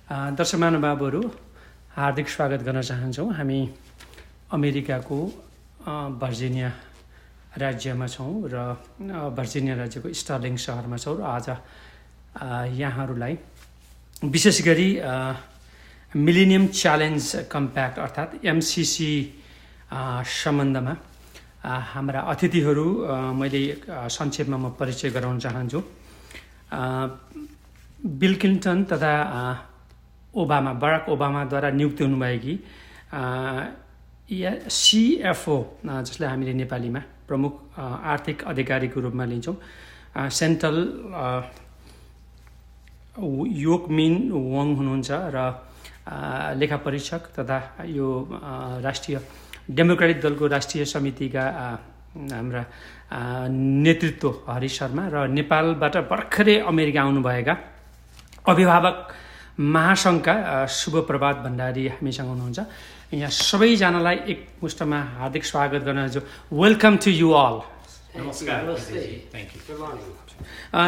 दर्शक महानुभावहरू हार्दिक स्वागत गर्न चाहन्छौँ। हामी अमेरिकाको भर्जिनिया राज्यमा छौँ र भर्जिनिया राज्यको स्टर्लिङ सहरमा छौँ र आज यहाँहरूलाई विशेष गरी मिलेनियम च्यालेन्ज कम्प्याक्ट अर्थात् MCC सम्बन्धमा हाम्रा अतिथिहरू मैले संक्षेपमा म परिचय गराउन चाहन्छु। बिल क्लिन्टन तथा बराक ओबामाद्वारा नियुक्ति हुनुभएकी CFO जसलाई हामीले नेपालीमा प्रमुख आर्थिक अधिकारीको रूपमा लिन्छौँ सेन्ट्रल योकमिन वाङ हुनुहुन्छ र लेखा परीक्षक तथा यो राष्ट्रिय डेमोक्रेटिक दलको राष्ट्रिय समितिका हाम्रा नेतृत्व हरि शर्मा र नेपालबाट भर्खरै अमेरिका आउनुभएका अभिभावक महासङ्घका शुभप्रभात भण्डारी हामीसँग हुनुहुन्छ। यहाँ सबैजनालाई एक मुष्टमा हार्दिक स्वागत गर्न चाहन्छु। Welcome to you all.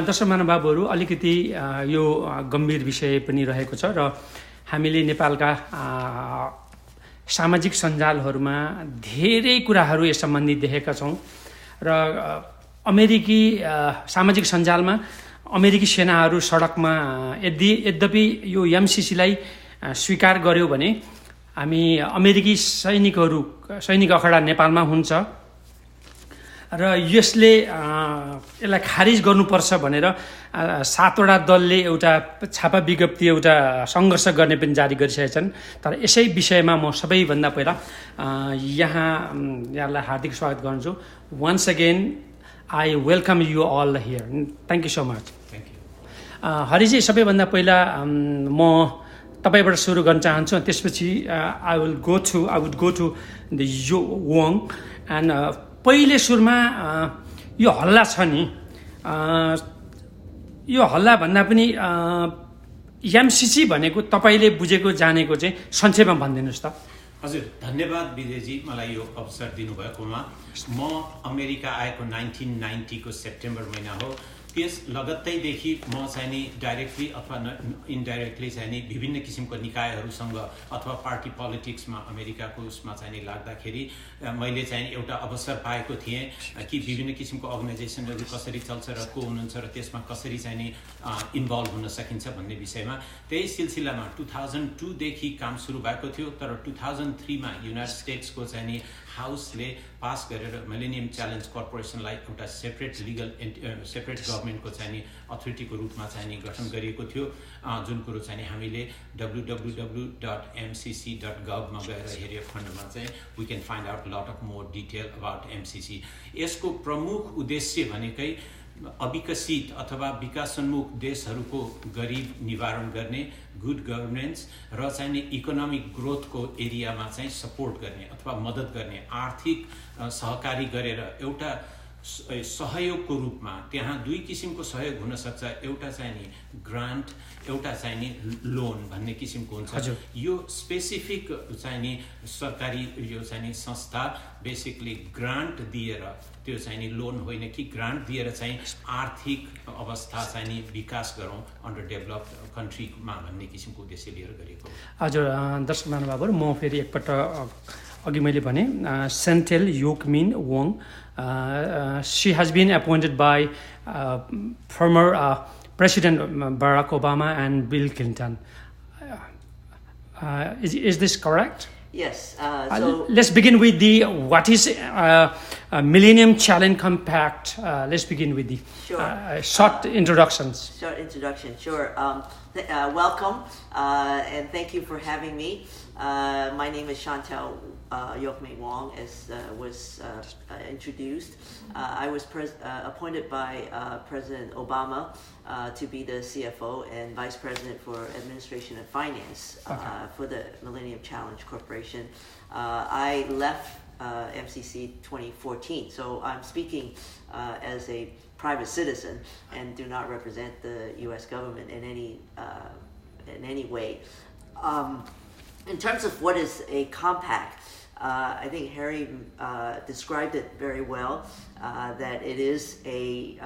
दर्शक महानुभावहरू अलिकति यो गम्भीर विषय पनि रहेको छ र हामीले नेपालका सामाजिक सञ्जालहरूमा धेरै कुराहरू यस सम्बन्धी देखेका छौँ र अमेरिकी सामाजिक सञ्जालमा अमेरिकी सेनाहरू सडकमा यद्यपि यो MCCलाई स्वीकार गर्यो भने हामी अमेरिकी सैनिक अखडा नेपालमा हुन्छ र यसलाई खारिज गर्नुपर्छ भनेर 7वटा दलले एउटा छापा विज्ञप्ति एउटा सङ्घर्ष गर्ने पनि जारी गरिसकेका छन्। तर यसै विषयमा म सबैभन्दा पहिला यहाँलाई हार्दिक स्वागत गर्छु। Once again I welcome you all here. Thank you so much. Hari ji, सबैभन्दा पहिला म तपाईँबाट सुरु गर्न चाहन्छु। त्यसपछि I would go to the Wang and पहिले सुरुमा यो हल्ला छ नि, यो हल्ला भन्दा पनि MCC भनेको तपाईँले बुझेको जानेको चाहिँ संक्षेपमा भनिदिनुहोस् त। हजुर, धन्यवाद विजयजी, मलाई यो अवसर दिनुभएकोमा। म अमेरिका आएको 1990 को सेप्टेम्बर महिना हो। त्यस लगत्तैदेखि म चाहिँ नि डाइरेक्टली अथवा इन्डाइरेक्टली चाहिँ नि विभिन्न किसिमको निकायहरूसँग अथवा पार्टी पोलिटिक्समा अमेरिकाको उसमा चाहिँ नि लाग्दाखेरि मैले चाहिँ एउटा अवसर पाएको थिएँ कि विभिन्न किसिमको अर्गनाइजेसनहरू कसरी चल्छ र को हुनुहुन्छ र त्यसमा कसरी चाहिँ नि इन्भल्भ हुन सकिन्छ भन्ने विषयमा। त्यही सिलसिलामा 2002 देखि काम सुरु भएको थियो। तर 2003 मा युनाइटेड स्टेट्सको चाहिँ नि हाउसले पास गरेर मिलेनियम च्यालेन्ज कर्पोरेसनलाई एउटा सेपरेट गभर्मेन्टको चाहिँ नि अथोरिटीको रूपमा चाहिँ नि गठन गरिएको थियो। जुन कुरो चाहिँ हामीले www.mcc.gov मा गएर हेऱ्यो खण्डमा चाहिँ we can find out lot of more detail about MCC। यसको प्रमुख उद्देश्य भनेकै अविकसित अथवा विकासोन्मुख देशहरूको गरिब निवारण गर्ने, गुड गभर्नेन्स र चाहिँ नि इकोनोमिक ग्रोथको एरियामा चाहिँ सपोर्ट गर्ने अथवा मद्दत गर्ने, आर्थिक सहकारी गरेर एउटा सहयोगको रूपमा। त्यहाँ दुई किसिमको सहयोग हुन सक्छ, एउटा चाहिँ नि ग्रान्ट, एउटा चाहिँ नि लोन भन्ने किसिमको हुन्छ। यो स्पेसिफिक चाहिँ नि सरकारी यो चाहिँ नि संस्था बेसिकली ग्रान्ट दिएर, त्यो चाहिँ नि लोन होइन कि ग्रान्ट दिएर चाहिँ आर्थिक अवस्था चाहिँ नि विकास गरौँ अन्डर डेभलप्ड कन्ट्रीमा भन्ने किसिमको उद्देश्य लिएर गरेको। हजुर, दर्शक महानुभावहरू म फेरि एकपल्ट अघि मैले भने सेन्ट्रल योकमिन Wang, she has been appointed by former President Barack Obama and Bill Clinton. Is this correct? Yes. Let's begin with what is Millennium Challenge Compact. Let's begin with the short introductions. Short introduction, sure. Welcome, and thank you for having me. My name is Chantel Yokmei Wong, as was introduced. I was appointed by President Obama to be the CFO and Vice President for Administration and Finance for the Millennium Challenge Corporation. I left MCC 2014, so I'm speaking as a private citizen and do not represent the U.S. government in any way. In terms of what is a compact, I think Harry described it very well, that it is a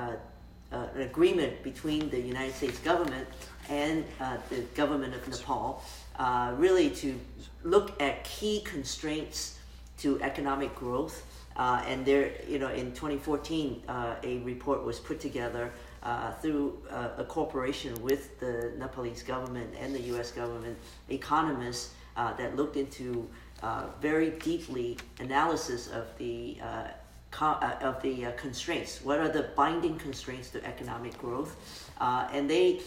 an agreement between the United States government and the government of Nepal, really to look at key constraints to economic growth. And there, in 2014, a report was put together through a cooperation with the Nepalese government and the U.S. government economists that looked into very deeply analysis of the constraints. What are the binding constraints to economic growth? And they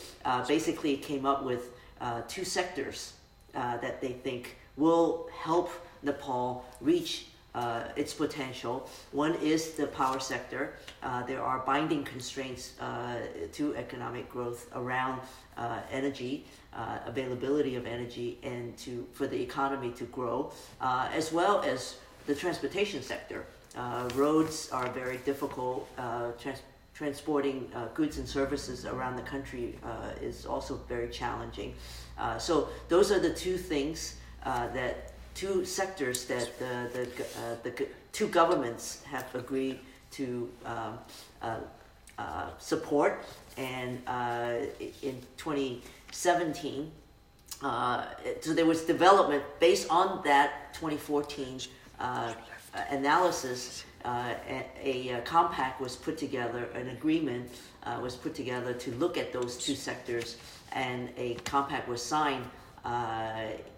basically came up with 2 sectors that they think will help Nepal reach its potential. One is the power sector. There are binding constraints to economic growth around energy, availability of energy, and for the economy to grow, as well as the transportation sector. Roads are very difficult. Transporting goods and services around the country is also very challenging. So those are the 2 things that 2 sectors that the 2 governments have agreed to support. And in 2017, so there was development based on that 2014 analysis. A compact was put together, an agreement was put together to look at those 2 sectors, and a compact was signed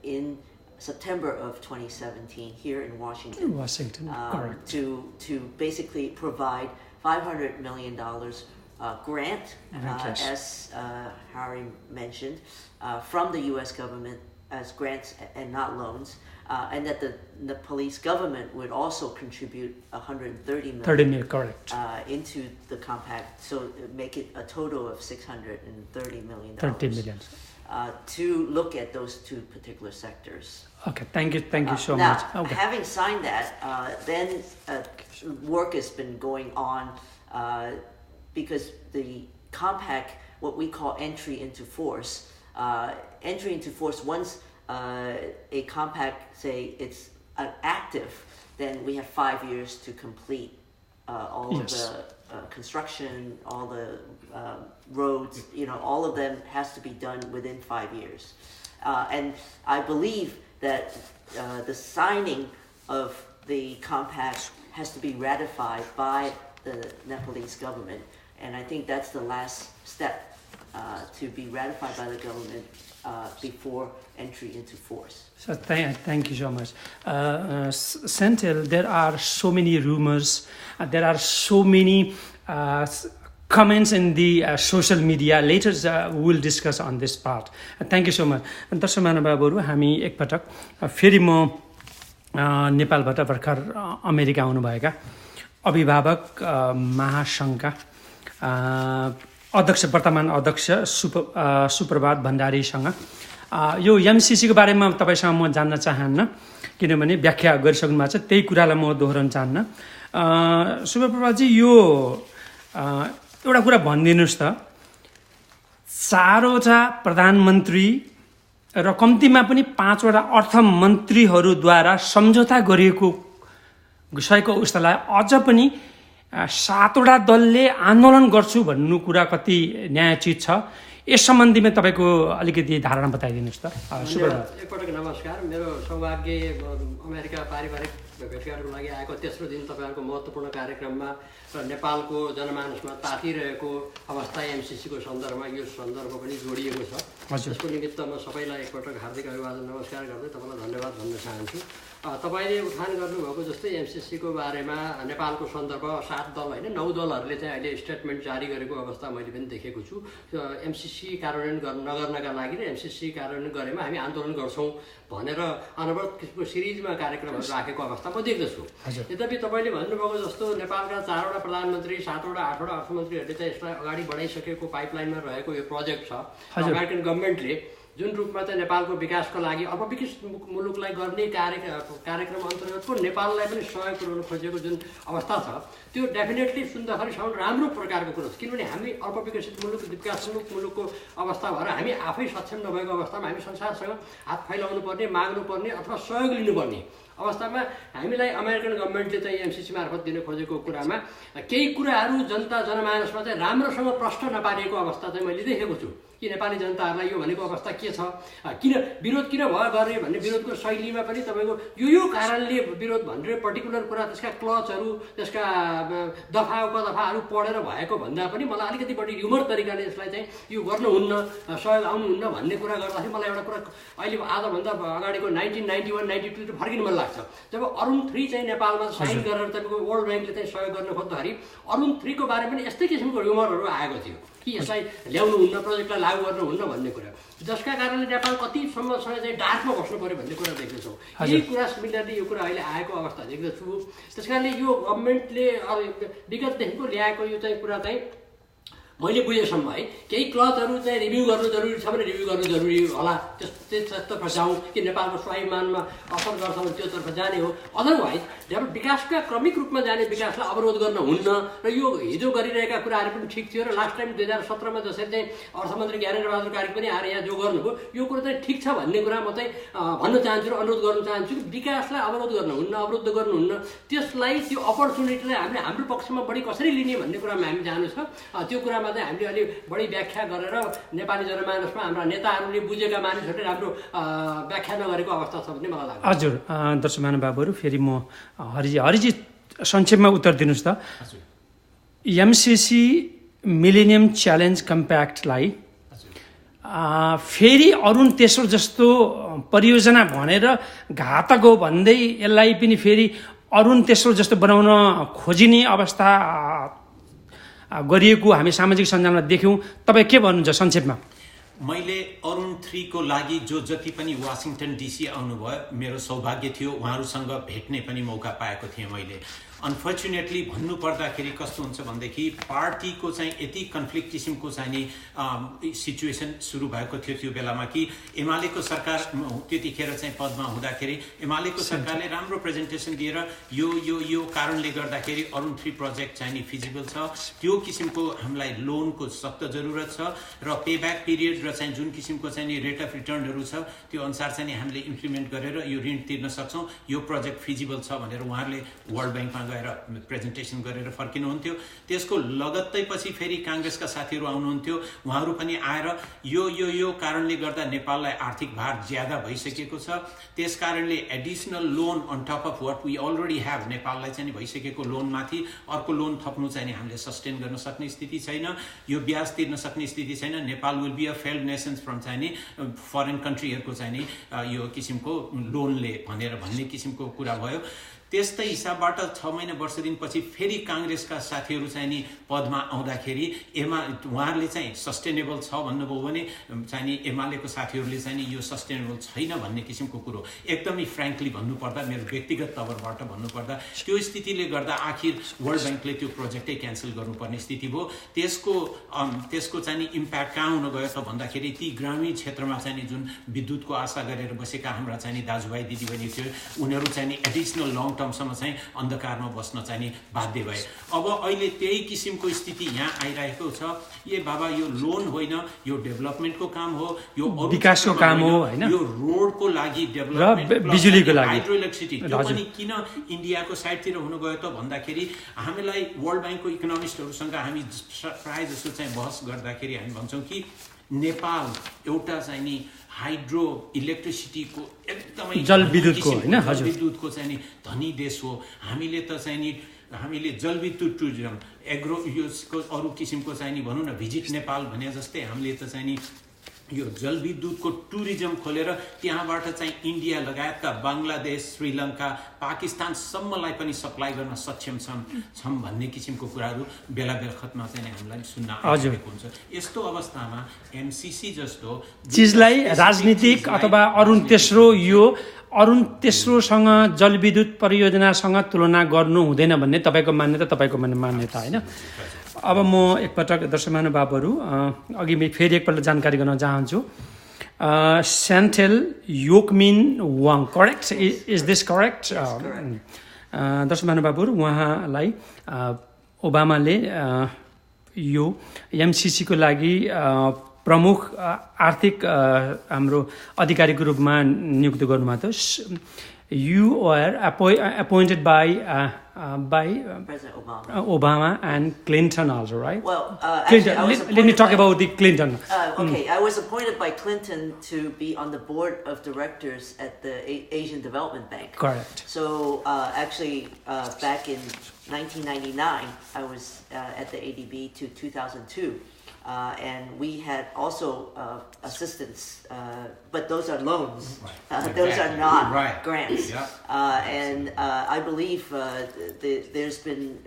in September of 2017 here in Washington. Correct. To basically provide $500 million grant, as Harry mentioned, from the U.S. government as grants and not loans, and that the Nepalese government would also contribute $130 million. 30 million, correct. Into the compact, so make it a total of $630 million. 30 million. To look at those 2 particular sectors. Okay, thank you so now, much. Okay. Having signed that, then work has been going on because the compact, what we call entry into force, once a compact, say it's active, then we have 5 years to complete all of the construction, all the roads, all of them has to be done within 5 years. And I believe that the signing of the compact has to be ratified by the Nepalese government. And I think that's the last step to be ratified by the government before entry into force. So thank you so much. Senthil, there are so many rumors, there are so many comments in the social media. Later we will discuss on this part. Thank you so much. दर्शक महानुभावहरु, हामी एकपटक फेरि म नेपालबाट भर्खर America आउनुभएका अभिभावक महासंघका अध्यक्ष, वर्तमान अध्यक्ष सुप्रभात भण्डारीसँग यो एमसीसीको बारेमा तपाईसँग म जान्न चाहन्न, किनभने व्याख्या गरिसक्नु भएको छ, त्यही कुरालाई म दोहोर्याउन चाहन्न। सुप्रभातजी, यो एउटा कुरा भनिदिनुस् त, 4वटा प्रधानमन्त्री र कम्तीमा पनि 5वटा अर्थमन्त्रीहरूद्वारा सम्झौता गरिएको विषयको अवस्थालाई अझ पनि 7वटा दलले आन्दोलन गर्छु भन्नु कुरा कति न्यायोचित छ? यस सम्बन्धीमा तपाईको अलिकति धारणा बताइदिनुस् त। एकपटक नमस्कार। मेरो सौभाग्य अमेरिका पारिवारिक भेटघाटको लागि आएको तेस्रो दिन तपाईहरुको महत्त्वपूर्ण कार्यक्रममा र नेपालको जनमानसमा तातिरहेको अवस्था एमसीसीको सन्दर्भमा यो सन्दर्भ पनि जोडिएको छ। त्यसको निमित्त म सबैलाई एकपटक हार्दिक अभिवादन नमस्कार गर्दै तपाईलाई धन्यवाद भन्न चाहन्छु। तपाईले उठान गर्नुभएको जस्तै एमसीसीको बारेमा नेपालको सन्दर्भ 7 दल हैन 9 दलहरूले चाहिँ अहिले स्टेटमेन्ट जारी गरेको अवस्था मैले पनि देखेको छु। एमसीसी कार्यान्वयन नगर्नका लागि र एमसीसी कार्यान्वयन गरेमा हामी आन्दोलन गर्छौं भनेर अनवरत किसिमको सिरिजमा कार्यक्रमहरू राखेको अवस्था म देख्दछु। यद्यपि तपाईले भन्नुभएको जस्तो नेपालका 4वटा प्रधानमन्त्री, 7वटा 8वटा अर्थमन्त्रीहरूले चाहिँ यसलाई अगाडि बढाइसकेको पाइपलाइनमा रहेको यो प्रोजेक्ट छ। अमेरिकन गभर्नमेन्टले जुन रूपमा चाहिँ नेपालको विकासको लागि अल्पविकसित मुलुकलाई गर्ने कार्यक्रम अन्तर्गतको नेपाललाई पनि सहयोग पुर्याउन खोजेको जुन अवस्था छ त्यो डेफिनेटली सुन्दाखेरि साउन्ड राम्रो प्रकारको कुरो छ। किनभने हामी अल्पविकसित मुलुक विकासोन्मुख मुलुकको अवस्था भएर हामी आफै सक्षम नभएको अवस्थामा हामी संसारसँग हात फैलाउनु पर्ने, माग्नु पर्ने अथवा सहयोग लिनुपर्ने अवस्थामा हामीलाई अमेरिकन गभर्मेन्टले चाहिँ एमसिसी मार्फत दिन खोजेको कुरामा केही कुराहरू जनता जनमानसमा चाहिँ राम्रोसँग प्रश्न नपारिएको अवस्था चाहिँ मैले देखेको छु कि नेपाली जनताहरूलाई यो भनेको अवस्था के छ, किन विरोध किन भयो गर्ने भन्ने विरोधको शैलीमा पनि तपाईँको यो कारणले विरोध भनेर पर्टिकुलर कुरा त्यसका क्लचहरू त्यसका दफा उपदफाहरू पढेर भएको भन्दा पनि मलाई अलिकति बढी ह्युमर तरिकाले यसलाई चाहिँ यो गर्नुहुन्न, सहयोग आउनुहुन्न भन्ने कुरा गर्दाखेरि मलाई एउटा कुरा अहिले आजभन्दा अगाडिको 1991-92 फर्किनु मन लाग्छ जब अरुण 3 चाहिँ नेपालमा साइन गरेर तपाईँको वर्ल्ड ब्याङ्कले चाहिँ सहयोग गर्न खोज्दाखेरि अरुण 3 को बारेमा पनि यस्तै किसिमको ह्युमरहरू आएको थियो कि यसलाई ल्याउनुहुन्न, प्रोजेक्टलाई लागू गर्नुहुन्न भन्ने कुरा, जसका कारणले नेपाल कतिसम्म चाहिँ डार्कमा बस्नु पर्यो भन्ने कुरा देख्दछौँ। यही कुरा सिमिलरली यो कुरा अहिले आएको अवस्था देख्दछु। त्यस कारणले यो गभर्मेन्टले विगतदेखिको ल्याएको यो चाहिँ कुरा चाहिँ मैले बुझेसम्म है केही क्लचहरू चाहिँ रिभ्यू गर्नु जरुरी छ भने रिभ्यू गर्नु जरुरी होला, त्यसतर्फ जाउँ कि नेपालको स्वाभिमानमा असर गर्छ भने त्योतर्फ जाने हो। अदरवाइज जब विकासका क्रमिक रूपमा जाने विकासलाई अवरोध गर्न हुन्न र यो हिजो गरिरहेका कुराहरू पनि ठिक थियो र लास्ट टाइम 2017मा जसरी चाहिँ अर्थमन्त्री ज्ञानेन्द्रबहादुर कार्की पनि आएर यहाँ जो गर्नुभयो यो कुरा चाहिँ ठिक छ भन्ने कुरा म चाहिँ भन्न चाहन्छु र अनुरोध गर्न चाहन्छु कि विकासलाई अवरोध गर्न हुन्न, अवरुद्ध गर्नुहुन्न, त्यसलाई त्यो अपर्च्युनिटीलाई हामीले हाम्रो पक्षमा बढी कसरी लिने भन्ने कुरामा हामी जानु छ। त्यो कुरामा चाहिँ हामीले अलि बढी व्याख्या गरेर नेपाली जनमानसमा हाम्रा नेताहरूले बुझेका मानिसहरूले राम्रो व्याख्या नगरेको अवस्था छ भन्ने मलाई लाग्छ। हजुर दर्शक महानुभावहरू फेरि म हरिजी संक्षेपमा उत्तर दिनुहोस् त। एमसिसी मिलेनियम च्यालेन्ज कम्प्याक्टलाई फेरि अरुण तेस्रो जस्तो परियोजना भनेर घातक हो भन्दै यसलाई पनि फेरि अरुण तेस्रो जस्तो बनाउन खोजिने अवस्था गरिएको हामी सामाजिक सञ्जालमा देख्यौँ। तपाईँ के भन्नुहुन्छ संक्षेपमा? मैले अरुण 3 को लागि जति पनि वाशिङटन डिसी आउनुभयो मेरो सौभाग्य थियो, उहाँहरूसँग भेट्ने पनि मौका पाएको थिएँ मैले। अनफर्चुनेटली भन्नुपर्दाखेरि कस्तो हुन्छ भनेदेखि पार्टीको चाहिँ यति कन्फ्लिक्ट किसिमको चाहिँ नि सिचुएसन सुरु भएको थियो त्यो बेलामा कि एमालेको सरकार त्यतिखेर चाहिँ पदमा हुँदाखेरि एमालेको सरकारले राम्रो प्रेजेन्टेसन दिएर यो कारणले गर्दाखेरि अरुण 3 प्रोजेक्ट चाहिँ नि फिजिबल छ, त्यो किसिमको हामीलाई लोनको सख्त जरुरत छ र पेब्याक पिरियड र चाहिँ जुन किसिमको चाहिँ नि रेट अफ रिटर्नहरू छ त्यो अनुसार चाहिँ हामीले इम्प्लिमेन्ट गरेर यो ऋण तिर्न सक्छौँ, यो प्रोजेक्ट फिजिबल छ भनेर उहाँहरूले वर्ल्ड ब्याङ्कमा गएर प्रेजेन्टेसन गरेर फर्किनुहुन्थ्यो। त्यसको लगत्तै पछि फेरि काङ्ग्रेसका साथीहरू आउनुहुन्थ्यो, उहाँहरू पनि आएर यो कारणले गर्दा नेपाललाई आर्थिक भार ज्यादा भइसकेको छ, त्यस कारणले additional loan on top of what we already have, नेपाललाई चाहिँ भइसकेको लोनमाथि अर्को लोन थप्नु चाहिँ हामीले सस्टेन गर्न सक्ने स्थिति छैन, यो ब्याज तिर्न सक्ने स्थिति छैन, Nepal will be a failed nations from चाहिँ नि फरेन कन्ट्रीहरूको चाहिँ नि यो किसिमको लोनले भन्ने किसिमको कुरा भयो। त्यस्तै हिसाबबाट 6 महिना वर्ष दिनपछि फेरि काङ्ग्रेसका साथीहरू चाहिँ नि पदमा आउँदाखेरि उहाँहरूले चाहिँ सस्टेनेबल छ भन्नुभयो भने चाहिँ नि एमालेको साथीहरूले चाहिँ नि यो सस्टेनेबल छैन भन्ने किसिमको कुरो एकदमै फ्र्याङ्कली भन्नुपर्दा मेरो व्यक्तिगत तवरबाट भन्नुपर्दा त्यो स्थितिले गर्दा आखिर वर्ल्ड ब्याङ्कले त्यो प्रोजेक्टै क्यान्सल गर्नुपर्ने स्थिति भयो। त्यसको चाहिँ नि इम्प्याक्ट कहाँ हुन गयो त भन्दाखेरि ती ग्रामीण क्षेत्रमा चाहिँ नि जुन विद्युतको आशा गरेर बसेका हाम्रा चाहिँ नि दाजुभाइ दिदीबहिनी थियो उनीहरू चाहिँ नि एडिसनल लङ टर्मसम्म चाहिँ अन्धकारमा बस्न चाहिँ नि बाध्य भए। अब अहिले त्यही किसिमको स्थिति यहाँ आइरहेको छ। ए बाबा यो लोन होइन, यो डेभलपमेन्टको काम हो, यो विकासको काम हो हैन, यो रोडको लागि डेभलपमेन्ट बिजुलीको लागि हाइड्रो इलेक्ट्रिसिटी त्यो पनि किन इन्डियाको साइडतिर हुन गयो त भन्दाखेरि हामीलाई वर्ल्ड ब्याङ्कको इकोनोमिस्टहरूसँग हामी प्राय जसो चाहिँ बहस गर्दाखेरि हामी भन्छौँ कि नेपाल एउटा चाहिँ नि हाइड्रो इलेक्ट्रिसिटीको एकदमै जलविद्युतको हैन जलविद्युतको चाहिँ नि धनी देश हो। हामीले त चाहिँ नि हामीले जलविद्युत टुरिज्म एग्रो यसको अरू किसिमको चाहिँ नि भनौँ न भिजिट नेपाल भने जस्तै हामीले त चाहिँ नि यो जलविद्युतको टुरिज्म खोलेर त्यहाँबाट चाहिँ इन्डिया लगायतका बङ्गलादेश, श्रीलङ्का, पाकिस्तानसम्मलाई पनि सप्लाई गर्न सक्षम छौँ भन्ने किसिमको कुराहरू बेला बेलखतमा चाहिँ हामीलाई सुन्न आइरहेको हुन्छ। यस्तो अवस्थामा एमसिसी जस्तो चिजलाई राजनीतिक अथवा अरुण तेस्रोसँग जलविद्युत परियोजनासँग तुलना गर्नु हुँदैन भन्ने तपाईँको मान्यता होइन। अब म एकपटक दर्शक महानुभावहरू अघि फेरि एकपल्ट जानकारी गर्न चाहन्छु। Chantel Yokmin Wang, correct? Is this correct? Yes, correct. दर्शक महानुभावहरू उहाँलाई ओबामाले यो एमसिसीको लागि प्रमुख आर्थिक हाम्रो अधिकारीको रूपमा नियुक्त गर्नुभएको थियो. You were appointed by President Obama. Obama and Clinton also, right? Well, Clinton. actually, Let me talk about the Clinton. Okay, I was appointed by Clinton to be on the board of directors at the Asian Development Bank. Correct. So actually, back in 1999, I was at the ADB to 2002. And we had also assistance, but those are loans. Those are not grants. Yeah. And I believe there's been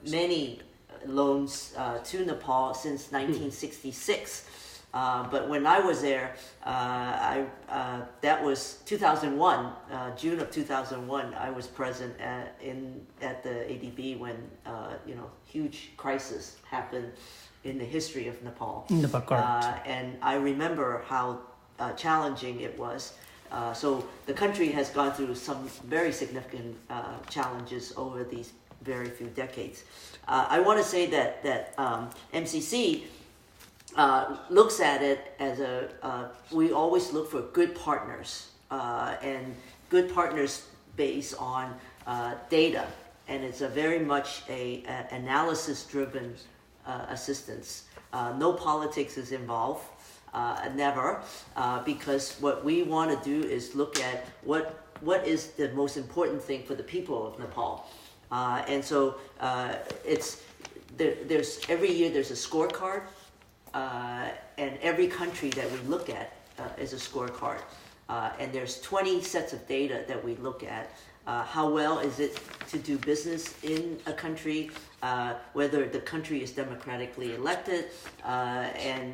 many loans to Nepal since 1966. But when I was there, that was 2001, June of 2001. I was present at the ADB when huge crisis happened in the history of Nepal. And I remember how challenging it was. So the country has gone through some very significant challenges over these very few decades. I want to say that MCC looks at it as we always look for good partners, and good partners based on data. And it's a very much a analysis-driven assistance. No politics is involved, never, because what we want to do is look at what is the most important thing for the people of Nepal. And so there's every year there's a scorecard, and every country that we look at is a scorecard. And there's 20 sets of data that we look at. How well is it to do business in a country, whether the country is democratically elected, and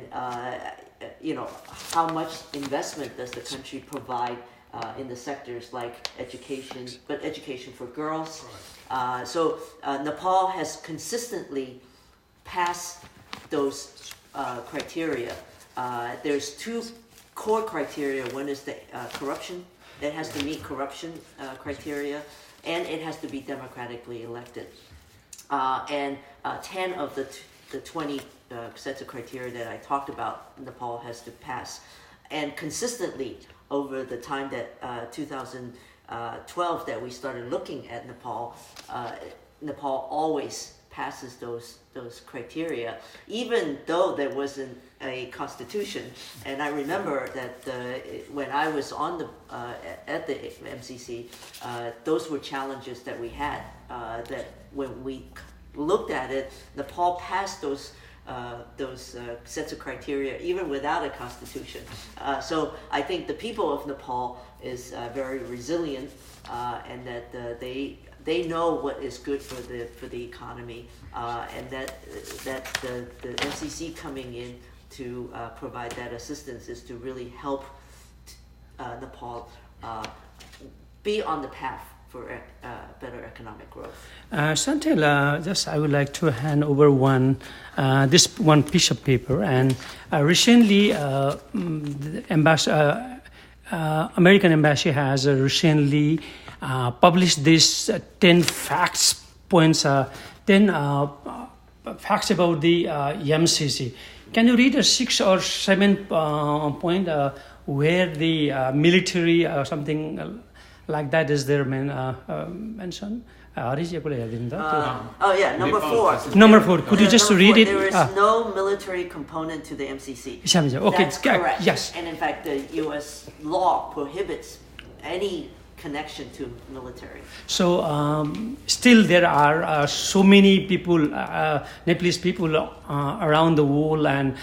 how much investment does the country provide in the sectors like education, but education for girls. So Nepal has consistently passed those criteria. There's two core criteria. One is the corruption. It has to meet corruption criteria, and it has to be democratically elected. And 10 of the 20 sets of criteria that I talked about, Nepal has to pass. And consistently over the time that 2012 that we started looking at Nepal, Nepal always passes those criteria, even though there wasn't a constitution. And I remember that when I was on at the MCC, those were challenges that we had. That when we looked at it, Nepal passed those sets of criteria even without a constitution. So I think the people of Nepal is very resilient, and that they know what is good for the economy, and that the MCC coming in to provide that assistance is to really help Nepal be on the path for better economic growth. Chantel, just I would like to hand over this one piece of paper. And recently, the American Embassy has recently published this 10 facts points, 10 facts about the MCC. Can you read a 6 or 7 point where the military or something like that is there mentioned? Oh yeah, number 4. Number 4. Could you just read it? There is no military component to the MCC. Okay, that's correct. Yes. And in fact, the U.S. law prohibits any connection to military. So still there are so many people, Nepalese people around the world, and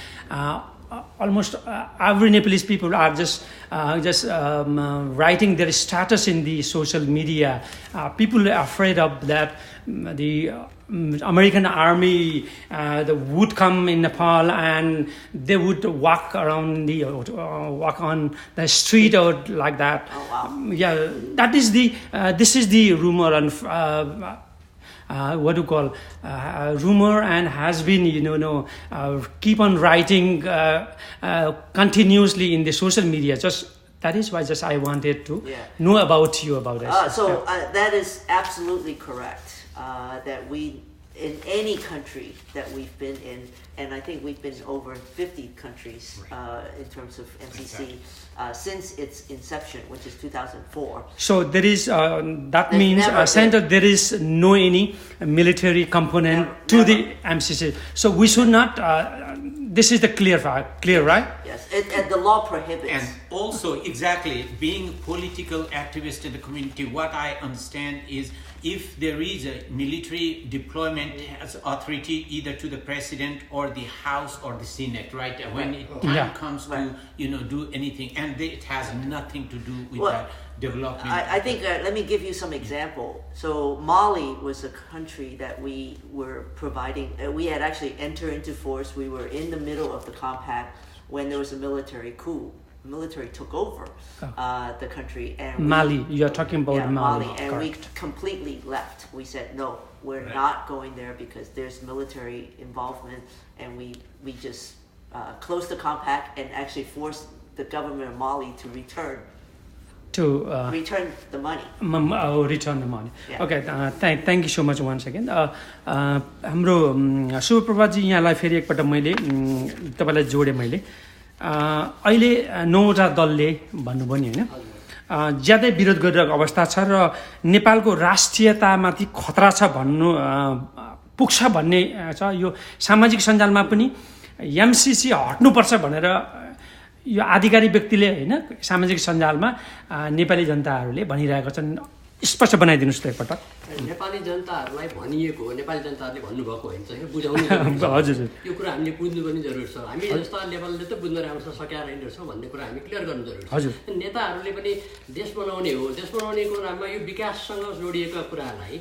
almost every Nepalese people are just writing their status in the social media. People are afraid of that the American army would come in Nepal and they would walk on the street or like that. Oh, wow. Yeah, that is this is the rumor, and what do you call rumor and has been keep on writing continuously in the social media. Just that is why just I wanted to know about you about this. That is absolutely correct. That we, in any country that we've been in, and I think we've been over 50 countries in terms of MCC since its inception, which is 2004. So there is that means center there is no any military component to the MCC. So we should not. This is the clear right? Yes, and the law prohibits. And also, exactly, being political activist in the community, what I understand is if there is a military deployment as authority either to the president or the House or the Senate, right? When time comes to do anything, and it has nothing to do with that development. I think let me give you some example. So Mali was a country that we were providing. We had actually entered into force. We were in the middle of the compact when there was a military coup. The military took over the country. And Mali, you're talking about Mali. And correct. We completely left. We said, no, we're not going there because there's military involvement. And we just closed the compact and actually forced the government of Mali to return the money. Return the money. Yeah. Okay, thank you so much once again. हाम्रो शुभप्रभातजी यहाँलाई फेरि एकपल्ट मैले तपाईलाई जोडे मैले अहिले 9वटा दलले भन्नुभयो नि हैन ज्यादै विरोध गरिरहेको अवस्था छ र नेपालको राष्ट्रियतामाथि खतरा छ भन्नु पुग्छ भन्ने छ। यो सामाजिक सञ्जालमा पनि एमसीसी हट्नुपर्छ भनेर यो आधिकारिक व्यक्तिले हैन सामाजिक सञ्जालमा नेपाली जनताहरूले भनिरहेका छन्। स्पष्ट बनाइदिनुस् त एकपटक। नेपाली जनताहरूलाई भनिएको हो, नेपाली जनताहरूले भन्नुभएको होइन चाहिँ बुझाउनु हजुर यो कुरा हामीले बुझ्नुपर्ने जरुरी छ। हामी जस्ता लेभलले त बुझ्न राम्रो सकेर रहेनछौँ भन्ने कुरा हामी क्लियर गर्नु जरुरी छ। हजुर नेताहरूले पनि देश बनाउने हो, देश बनाउनेको नाममा यो विकाससँग जोडिएका कुरालाई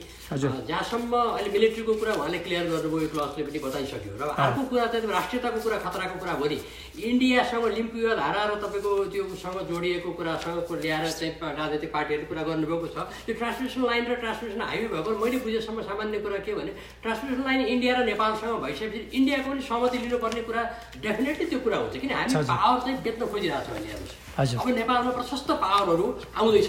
जहाँसम्म अहिले मिलिट्रीको कुरा उहाँले क्लियर गर्नुभयो, क्लजले पनि बताइसक्यो। र अर्को कुरा चाहिँ राष्ट्रियताको कुरा खतराको कुरा हो नि इन्डियासँग लिम्पुवा धारा र तपाईँको त्यो उसँग जोडिएको कुरासँग ल्याएर चाहिँ राजनीतिक पार्टीहरूले कुरा गर्नुभएको छ। यो ट्रान्समिसन लाइन र ट्रान्समिसन हाइवे भएको मैले बुझेसम्म सामान्य कुरा के भने ट्रान्समिसन लाइन इन्डिया र नेपालसँग भइसकेपछि इन्डियाको पनि सहमति लिनुपर्ने कुरा डेफिनेटली त्यो कुरा हुन्छ। किन हामी पावर चाहिँ बेच्न खोजिरहेको छौँ अहिले हेर्नुहोस्। अब नेपालमा प्रशस्त पावरहरू आउँदैछ,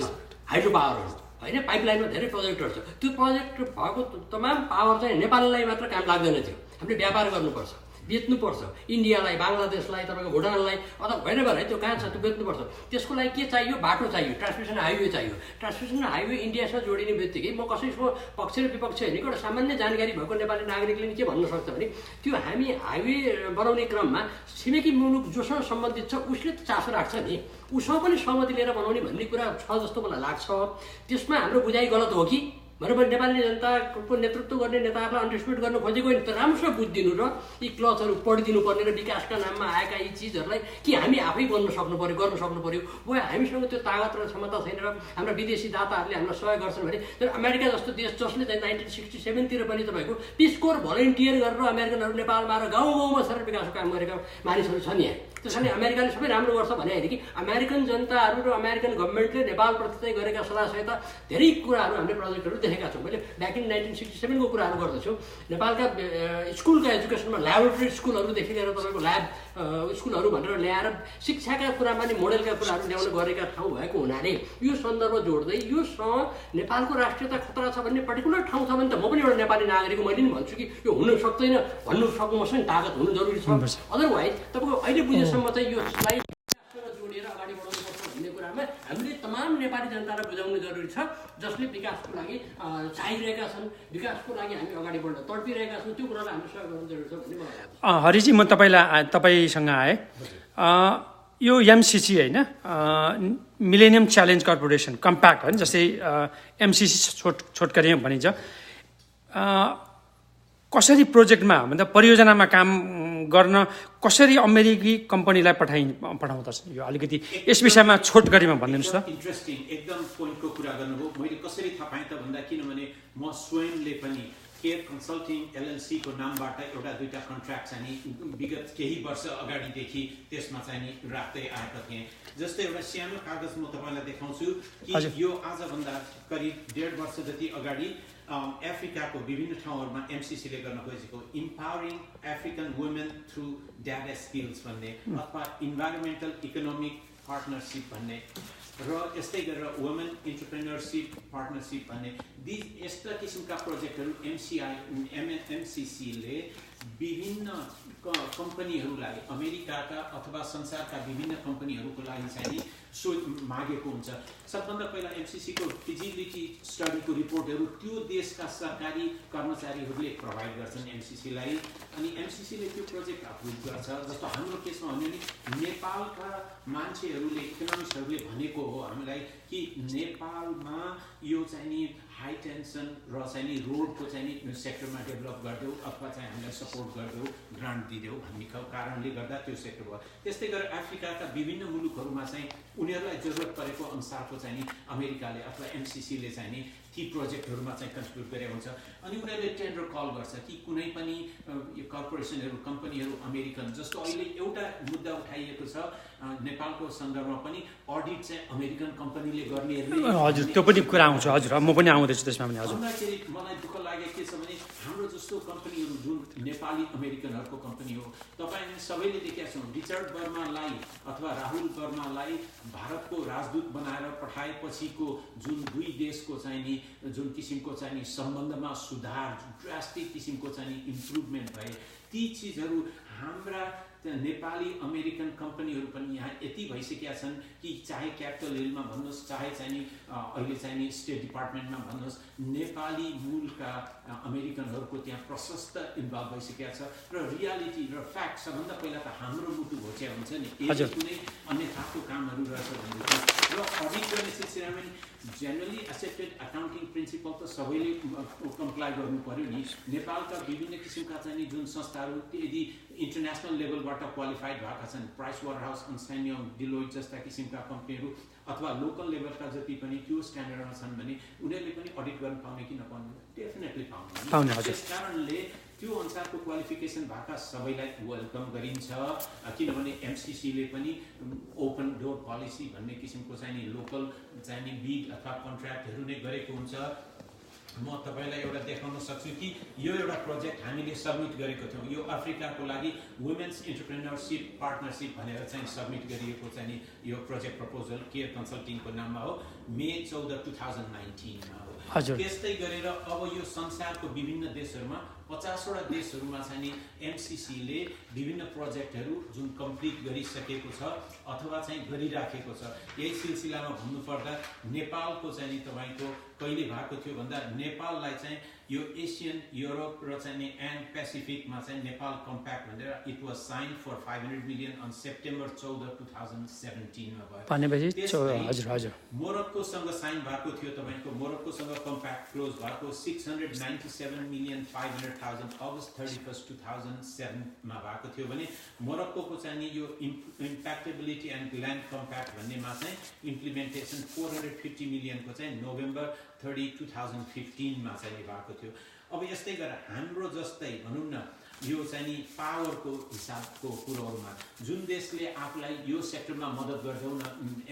हाइड्रो पावरहरू होइन, पाइपलाइनमा धेरै प्रोजेक्टहरू छ। त्यो प्रोजेक्ट भएको तमाम पावर चाहिँ नेपाललाई मात्र काम लाग्दैन थियो। हामीले व्यापार गर्नुपर्छ, बेच्नुपर्छ इन्डियालाई, बङ्गलादेशलाई, तपाईँको भुटानलाई अथवा होइन है त्यो कहाँ छ त्यो बेच्नुपर्छ। त्यसको लागि के चाहियो? बाटो चाहियो, ट्रान्समिसन हाइवे चाहियो। ट्रान्समिसन हाइवे इन्डियासँग जोडिने बित्तिकै म कसैको पक्ष र विपक्ष होइन, एउटा सामान्य जानकारी भएको नेपाली नागरिकले नि के भन्न सक्छ भने त्यो हामी हाइवे बनाउने क्रममा छिमेकी मुलुक जोसँग सम्बन्धित छ उसले त चासो राख्छ नि, उसँग पनि सहमति लिएर बनाउने भन्ने कुरा छ जस्तो मलाई लाग्छ। त्यसमा हाम्रो बुझाइ गलत हो कि भनेर नेपाली जनताको नेतृत्व गर्ने नेताहरूलाई अन्डरस्ट्यान्ड गर्न खोजेको होइन। त राम्रोसँग बुझिदिनु र यी क्लजहरू पढिदिनु पर्ने र विकासका नाममा आएका यी चिजहरूलाई कि हामी आफै बन्न सक्नु पर्यो, गर्न सक्नु पर्यो। वा हामीसँग त्यो तागत र क्षमता छैन र हाम्रा विदेशी दाताहरूले हामीलाई सहयोग गर्छन् भने तर अमेरिका जस्तो देश जसले चाहिँ 1967 पनि तपाईँको पिस कोर भलन्टियर गरेर अमेरिकनहरू नेपालमा आएर गाउँ गाउँमा सर विकासको काम गरेका मानिसहरू छन् यहाँ। त्यसैले अमेरिकाले सबै राम्रो गर्छ भने होइन कि अमेरिकन जनताहरू र अमेरिकन गभर्मेन्टले नेपालप्रति चाहिँ गरेका सल्लाह सहायता धेरै कुराहरू हामीले प्रोजेक्टहरू देखेका छौँ। मैले ब्याक इन 1967 को कुराहरू गर्दछु। नेपालका स्कुलका एजुकेसनमा ल्याबोरेटरी स्कुलहरूदेखि लिएर तपाईँको ल्याब स्कुलहरू भनेर ल्याएर शिक्षाका कुरामा नि मोडेलका कुराहरू ल्याउन गरेका ठाउँ भएको हुनाले यो सन्दर्भ जोड्दै योसँग नेपालको राष्ट्रियता खतरा छ भन्ने पर्टिकुलर ठाउँ छ भने त म पनि एउटा नेपाली नागरिक मैले पनि भन्छु कि यो हुन सक्दैन, भन्नु सक्नु मसँग तागत हुनु जरुरी छ। अदरवाइज तपाईँको अहिले बुझेसम्म चाहिँ यो स्लाइड जोडिएर अगाडि बढाउनुपर्छ भन्ने कुरामा हामीले तमाम नेपाली जनतालाई बुझाउनु जरुरी छ जसले विकासको लागि चाहिरहेका छन्, विकासको लागि हामी अगाडि बढ्न तडपिरहेका छौँ। त्यो कुरालाई हामीले सहयोग गर्नु जरुरी छ भन्ने मलाई लाग्छ। हरिजी म तपाईँसँग आएँ। यो एमसिसी होइन मिलेनियम च्यालेन्ज कर्पोरेसन कम्प्याक्ट होइन जस्तै एमसिसी छोटकरीमा भनिन्छ कसरी प्रोजेक्टमा भन्दा परियोजनामा काम गर्न कसरी अमेरिकी कम्पनीलाई पठाउँदछ यो अलिकति यस विषयमा छोटकरीमा भनिदिनुहोस् त। इन्ट्रेस्टिङ एकदम पोइन्टको कुरा गर्नुभयो। मैले कसरी थाहा पाएँ त भन्दा किनभने म स्वयंले पनि केयर कन्सल्टिङ LLC को नामबाट एउटा दुईटा कन्ट्र्याक्ट चाहिँ नि विगत केही वर्ष अगाडिदेखि त्यसमा चाहिँ नि राख्दै आएका थिएँ। जस्तै एउटा सानो कागज म तपाईलाई देखाउँछु कि यो आजभन्दा करिब 1.5 वर्ष जति अगाडि अफ्रिकाको विभिन्न ठाउँहरूमा MCC ले गर्न खोजेको empowering African women through data skills भन्ने अथवा इन्भाइरोमेन्टल इकोनोमिक पार्टनरशिप भन्ने र यस्तै गरेर वुमेन एन्टरप्रेन्योरशिप पार्टनरशिप भन्ने यस्ता किसिमका प्रोजेक्टहरू MCC ले विभिन्न कम्पनीहरूलाई अमेरिकाका अथवा संसारका विभिन्न कम्पनीहरूको लागि चाहिँ मागेको हुन्छ। सबभन्दा पहिला MCC को फिजिबिलिटी स्टडीको रिपोर्टहरू त्यो देशका सरकारी कर्मचारीहरूले प्रोभाइड गर्छन् MCC लाई अनि MCC ले त्यो प्रोजेक्ट अप्रुभ गर्छ। जस्तो हाम्रो केसमा भन्यो नि नेपालका मान्छेहरूले इकोनोमिस्टहरूले भनेको हो हामीलाई कि नेपालमा यो चाहिँ नि हाई टेन्सन र चाहिँ नि रोडको चाहिँ नि सेक्टरमा डेभलप गर्दै अथवा चाहिँ हामीलाई सपोर्ट गर्दै ग्रान्ट दिदेऊ भन्ने कारणले गर्दा त्यो सेक्टर भयो। त्यस्तै गरेर अफ्रिकाका विभिन्न मुलुकहरूमा चाहिँ उनीहरूलाई जरुरत परेको अनुसारको चाहिँ नि अमेरिकाले अथवा MCC ले चाहिँ नि ती प्रोजेक्टहरूमा चाहिँ कन्ट्रिब्युट गरेको हुन्छ अनि उनीहरूले टेन्डर कल गर्छ कि कुनै पनि कर्पोरेसनहरू कम्पनीहरू अमेरिकन जस्तो अहिले एउटा मुद्दा उठाइएको छ नेपालको सन्दर्भमा पनि अडिट चाहिँ अमेरिकन कम्पनीले गर्ने। हजुर त्यो पनि कुरा आउँछ। हजुर म पनि आउँदैछु त्यसमा पनि। हजुर भन्दाखेरि मलाई दुःख लागेको के छ भने हाम्रो जस्तो कम्पनीहरू जुन नेपाली अमेरिकनहरूको कम्पनी हो तपाईँ सबैले देखेका छौँ रिचर्ड वर्मालाई अथवा राहुल वर्मालाई भारतको राजदूत बनाएर पठाएपछिको जुन दुई देशको चाहिँ नि जुन किसिमको चाहिँ नि सम्बन्धमा सुधार ड्रास्टिक किसिमको चाहिँ नि इम्प्रुभमेन्ट भए ती चिजहरू हाम्रा नेपाली अमेरिकन कम्पनीहरू पनि यहाँ यति भइसकेका छन् कि चाहे क्यापिटल हिलमा भन्नुहोस् चाहे चाहिँ नि अहिले चाहिँ नि स्टेट डिपार्टमेन्टमा भन्नुहोस् नेपाली मूलका अमेरिकनहरूको त्यहाँ प्रशस्त इन्भल्भ भइसकेका छ र रियालिटी र फ्याक्ट सबभन्दा पहिला त हाम्रो मुटु घोच्या हुन्छ नि यदि कुनै अन्यथाको कामहरू रहेछ भनेदेखि र अडिट गर्ने सिलसिलामा जेनरली एक्सेप्टेड अकाउन्टिङ प्रिन्सिपल त सबैले कम्प्लाई गर्नु पर्यो नि। नेपालका विभिन्न किसिमका चाहिँ नि जुन संस्थाहरू यदि इन्टरनेसनल लेभलबाट क्वालिफाइड भएका छन् price water house and young Deloitte जस्ता किसिमका कम्पनीहरू अथवा लोकल लेभलका जति पनि त्यो स्ट्यान्डर्डमा छन् भने उनीहरूले पनि अडिट गर्न पाउने कि नपाउने डेफिनेटली पाउने। त्यस कारणले त्यो अनुसारको क्वालिफिकेसन भएका सबैलाई वेलकम गरिन्छ किनभने MCC ले पनि ओपन डोर पोलिसी भन्ने किसिमको चाहिँ नि लोकल चाहिँ नि बिड अथवा कन्ट्र्याक्टहरू नै गरेको हुन्छ। म तपाईलाई एउटा देखाउन सक्छु कि यो एउटा प्रोजेक्ट हामीले सबमिट गरेको थियौँ। यो अफ्रिकाको लागि वुमेन्स एन्टरप्रेन्योरशिप पार्टनरशिप भनेर चाहिँ सबमिट गरिएको चाहिँ नि यो प्रोजेक्ट प्रपोजल केयर कन्सल्टिङको नाममा हो मे 14, 2019 मा हो। त्यस्तै गरेर अब यो संसारको विभिन्न देशहरूमा 50 वटा देशहरूमा चाहिँ नि MCC ले विभिन्न प्रोजेक्टहरू जुन कम्प्लिट गरिसकेको छ अथवा चाहिँ गरिराखेको छ। यही सिलसिलामा भन्नुपर्दा नेपालको चाहिँ नि तपाईको कहिले भएको थियो भन्दा नेपाललाई चाहिँ यो एसियन युरोप र चाहिँ नि एन्ड पेसिफिकमा चाहिँ नेपाल कम्प्याक्ट भनेर it was sign for 500 million on September 14, 2017 मा भयो। हजुर मोरक्कोसँग साइन भएको थियो तपाईको मोरक्कोसँग कम्प्याक्ट क्लोज भएको 697,500,000 अगस्त 31, 2007 मा भएको थियो भने मोरक्कोको चाहिँ नि यो इम्प्याक्टेबिलिटी एन्ड ल्यान्ड कम्प्याक्ट भन्नेमा चाहिँ इम्प्लिमेन्टेसन 450 मिलियनको चाहिँ नोभेम्बर 30, 2015 मा चाहिँ भएको थियो। अब यस्तै गरेर हाम्रो जस्तै भनौँ न यो चाहिँ नि पावरको हिसाबको कुरोहरूमा जुन देशले आफूलाई यो सेक्टरमा मद्दत गर्दैनौ न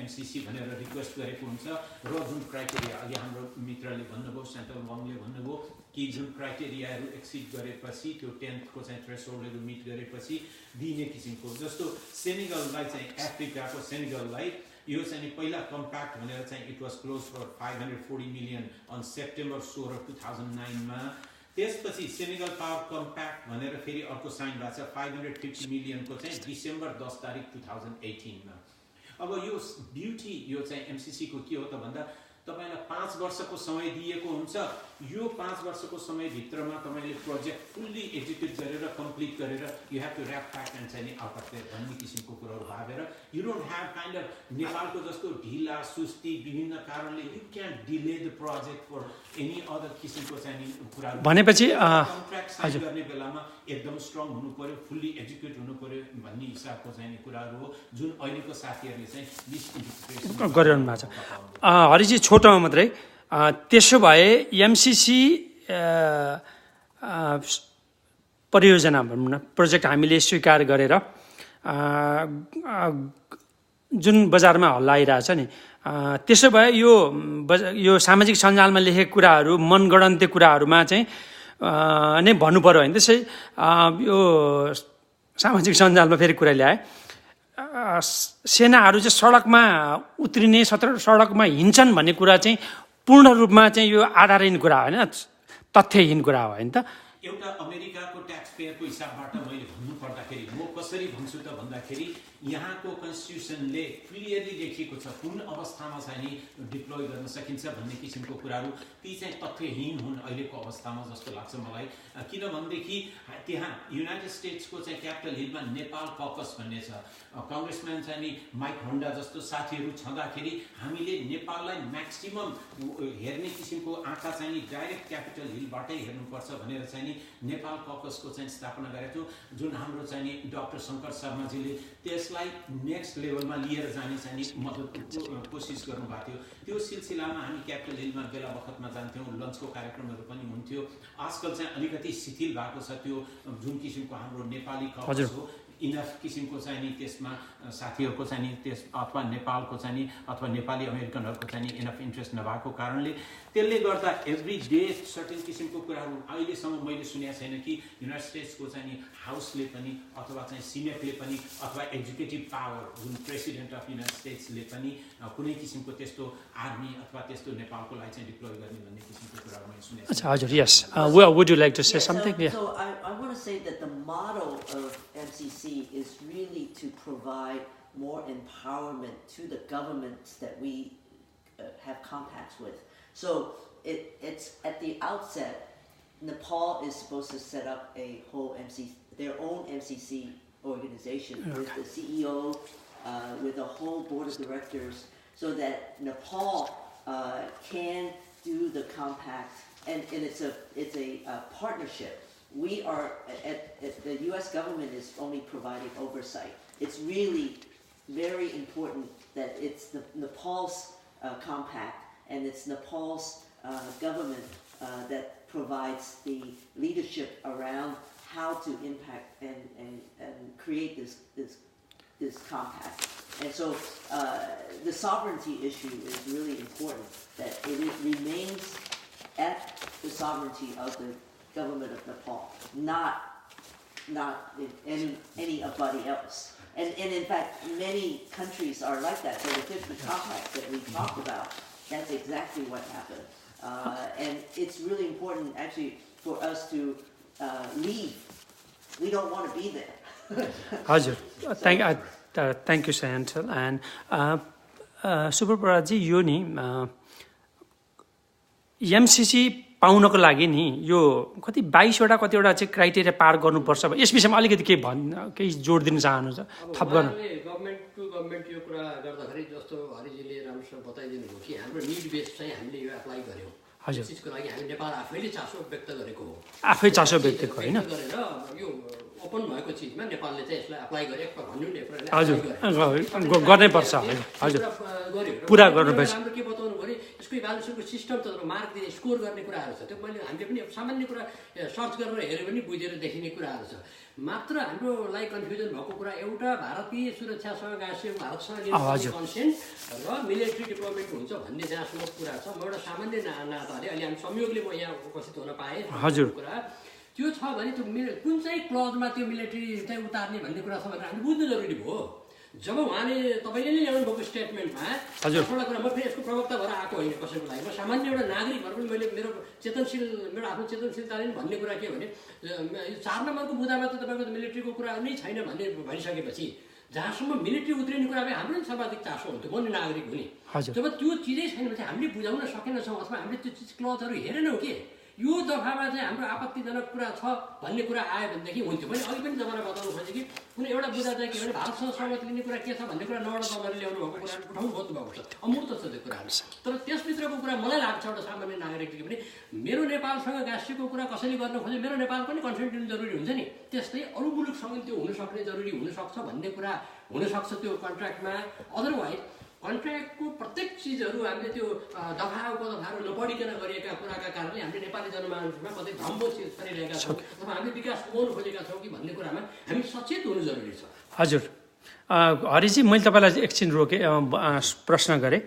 MCC भनेर रिक्वेस्ट गरेको हुन्छ र जुन क्राइटेरिया अघि हाम्रो मित्रले भन्नुभयो सेन्ट्रल वङले भन्नुभयो कि जुन क्राइटेरियाहरू एक्सिड गरेपछि त्यो 10th को चाहिँ थ्रेसहोल्डहरू मिट गरेपछि दिने किसिमको जस्तो सेनेगललाई चाहिँ अफ्रिकाको सेनेगललाई यो चाहिँ पहिला कम्प्याक्ट भनेर चाहिँ it was close for 540 million on September 16, 2009 मा। त्यसपछि सेनेगल पावर कम्प्याक्ट भनेर फेरि अर्को साइन भएको छ 550 मिलियनको चाहिँ डिसेम्बर 10 तारिक 2018 मा। अब यो ब्युटी यो चाहिँ MCC को के हो त भन्दा तपाईलाई 5 वर्षको समय दिएको हुन्छ। यो 5 वर्षको समय भित्रमा तपाईले प्रोजेक्ट फुल्ली एक्जिक्युट गरेर कम्प्लिट गरेर you have to wrap pack and चाहिँ आउट अफ देयर भन्ने किसिमको कुराहरू भागेर you don't have kind of नेपालको जस्तो ढिला सुस्ती विभिन्न कारणले you can delay the project for any other किसिमको चाहिँ कुराहरू भनेपछि कन्ट्र्याक्ट साइन गर्ने बेलामा एकदम स्ट्रङ हुनु पर्यो फुल्ली एक्जिक्युट हुनु पर्यो भन्ने हिसाबको चाहिँ कुराहरू हो जुन अहिलेको साथीहरूले चाहिँ मिसइन्टरप्रिटेसन गरिरहनु भएको छ। हरिजी छोटोमा मात्रै त्यसो भए MCC परियोजना भनौँ न प्रोजेक्ट हामीले स्वीकार गरेर जुन बजारमा हल्ला आइरहेछ नि त्यसो भए यो सामाजिक सञ्जालमा लेखेको कुराहरू मनगढन्ते कुराहरूमा चाहिँ नै भन्नु पर्यो होइन। त्यसै यो सामाजिक सञ्जालमा फेरि कुरा ल्याए सेनाहरू चाहिँ सडकमा उत्रिने सडकमा हिँड्छन् भन्ने कुरा चाहिँ पूर्ण रूपमा चाहिँ यो आधारहीन कुरा होइन, तथ्यहीन कुरा हो होइन त। एउटा अमेरिकाको ट्याक्स पेयरको हिसाबबाट मैले भन्नु पर्दाखेरि म कसरी भन्छु त भन्दाखेरि यहाँको कन्स्टिट्युसनले क्लियरली लेखिएको छ कुन अवस्थामा चाहिँ नि डिप्लोय गर्न सकिन्छ भन्ने किसिमको कुराहरू ती चाहिँ तथ्यहीन हुन् अहिलेको अवस्थामा जस्तो लाग्छ मलाई। किनभनेदेखि त्यहाँ युनाइटेड स्टेट्सको चाहिँ क्यापिटल हिलमा नेपाल ककस भन्ने छ, कङ्ग्रेसम्यान चाहिँ नि माइक होन्डा जस्तो साथीहरू छँदाखेरि हामीले नेपाललाई म्याक्सिमम हेर्ने किसिमको आँखा चाहिँ नि डाइरेक्ट क्यापिटल हिलबाटै हेर्नुपर्छ भनेर चाहिँ नि नेपाल ककसको चाहिँ स्थापना गरेको थियो, जुन हाम्रो चाहिँ नि डाक्टर शङ्कर शर्माजीले त्यसलाई नेक्स्ट लेभलमा लिएर जाने चाहिँ नि मद्दत कोसिस गर्नुभएको थियो। त्यो सिलसिलामा हामी क्यापिटल हिलमा बेला बखतमा जान्थ्यौँ, लन्चको कार्यक्रमहरू पनि हुन्थ्यो। आजकल चाहिँ अलिकति शिथिल भएको छ त्यो जुन किसिमको हाम्रो नेपाली ककस हो, इनफ किसिमको चाहिँ नि त्यसमा साथीहरूको चाहिँ नि त्यस अथवा नेपालको चाहिँ नि अथवा नेपाली अमेरिकनहरूको चाहिँ नि इनफ इन्ट्रेस्ट नभएको कारणले त्यसले गर्दा एभ्री डे सर्टेन किसिमको कुराहरू अहिलेसम्म मैले सुनेको छैन कि युनाइटेड स्टेट्सको चाहिँ नि हाउसले पनि अथवा चाहिँ सिनेटले पनि अथवा एक्जिक्युटिभ पावर जुन प्रेसिडेन्ट अफ युनाइटेड स्टेट्सले पनि कुनै किसिमको त्यस्तो आर्मी अथवा त्यस्तो नेपालको लागि चाहिँ डिप्लोय गर्ने भन्ने किसिमको कुराहरू मैले सुनेको छु। हजुर, yes would you like to say something? So I want to say that the motto of MCC is really to provide more empowerment to the governments that we have contacts with. So it's at the outset, Nepal is supposed to set up a whole their own MCC organization with the CEO, with a whole board of directors, so that Nepal can do the compact, and it's a partnership. We are at the U.S. government is only providing oversight. It's really very important that it's the Nepal's compact and it's Nepal's government that provides the leadership around how to impact and create this compact. And so the sovereignty issue is really important, that it remains at the sovereignty of the government of Nepal, not in anybody else. And in fact, many countries are like that. So the 50 compact that we talked about, that's exactly what happened. And it's really important, actually, for us to leave. We don't want to be there. हजुर, thank you, Sayantal. And सुब्रप्रसादजी, यो नि MCC पाउनको लागि नि यो कति 22वटा कतिवटा चाहिँ क्राइटेरिया पार गर्नुपर्छ, यस विषयमा अलिकति केही जोड दिन चाहनुहुन्छ थप गर्न? गभर्नमेन्ट टु गभर्नमेन्ट यो कुरा गर्दाखेरि जस्तो हरिजीले राम्रोसँग बताइदिनु भयो कि हाम्रो निड बेस चाहिँ हामीले यो एप्लाई गर्यौँ। हजुर, त्यसको लागि हामी नेपाल आफैले चासो व्यक्त गरेको हो, आफै चासो व्यक्तिको होइन गरेर यो ओपन भएको चिजमा नेपालले चाहिँ यसलाई एप्लाई गरे भन्नु नि। हजुर, गर्नै पर्छ। हजुर, पुरा गर्नुपर्छ। राम्रो के बताउनु भने यसको इभ्यालुएसनको सिस्टम त मार्क दिने स्कोर गर्ने कुराहरू छ, त्यो मैले हामीले पनि सामान्य कुरा सर्च गरेर हेऱ्यो भने बुझेर देखिने कुराहरू छ। मात्र हाम्रोलाई कन्फ्युजन भएको कुरा एउटा भारतीय सुरक्षासँग गाँसिएको भारतसँग कन्सेन्ट र मिलिट्री डिप्लोमेन्ट हुन्छ भन्ने जहाँसम्म कुरा छ। म एउटा सामान्य नाताले अहिले हामी संयोगले म यहाँ उपस्थित हुन पाएँ। हजुर, कुरा त्यो छ भने त्यो कुन चाहिँ क्लजमा त्यो मिलिट्री चाहिँ उतार्ने भन्ने कुरा छ भनेर हामी बुझ्नु जरुरी भयो। जब उहाँले तपाईँले नै ल्याउनु भएको स्टेटमेन्टमा एउटा कुरा, म फेरि यसको प्रवक्ता भएर आएको होइन कसैको लागि, म सामान्य एउटा नागरिक भएर पनि मैले मेरो आफ्नो चेतनशीलताले पनि भन्ने कुरा के भने 4 नम्बरको बुँदामा त तपाईँको मिलिट्रीको कुरा नै छैन भन्ने भनिसकेपछि जहाँसम्म मिलिट्री उत्रिने कुरा भए हाम्रो पनि सर्वाधिक चासो हुन्थ्यो, म नि नागरिक हुने। जब त्यो चिजै छैन भने हामीले बुझाउन सकेनछौँ अथवा हामीले त्यो चिज क्लजहरू हेरेनौँ कि यो दफामा चाहिँ हाम्रो आपत्तिजनक कुरा छ भन्ने कुरा आयो भनेदेखि हुन्थ्यो। मैले अघि पनि तपाईँलाई बताउनु खोजेँ कि कुनै एउटा बुझा चाहिँ के भने भारतसँग सहमति लिने कुरा के छ भन्ने कुरा 9वटा तपाईँले ल्याउनु भएको कुराहरू उठाउनु खोज्नु भएको छ, अमूर्त छ त्यो कुराहरू। तर त्यसभित्रको कुरा मलाई लाग्छ एउटा सामान्य नागरिकले पनि मेरो नेपालसँग गाँसिएको कुरा कसैले गर्न खोजे मेरो नेपालको पनि कन्सेन्ट दिनु जरुरी हुन्छ नि, त्यस्तै अरू मुलुकसँग त्यो हुनसक्ने जरुरी हुनसक्छ भन्ने कुरा हुनसक्छ त्यो कन्ट्र्याक्टमा। अदरवाइज कन्ट्र्याक्टको प्रत्येक चिजहरू हामीले त्यो दफाहरू नपढिकन गरिएका कुराका कारणले हामीले नेपाली जनमानसमा कतै झम्बो परिरहेका छौँ अथवा हामीले विकास पुगाउनु खोजेका छौँ कि भन्ने कुरामा हामी सचेत हुनु जरुरी छ। हजुर हरिजी, मैले तपाईँलाई एकछिन रोकेँ, प्रश्न गरेँ।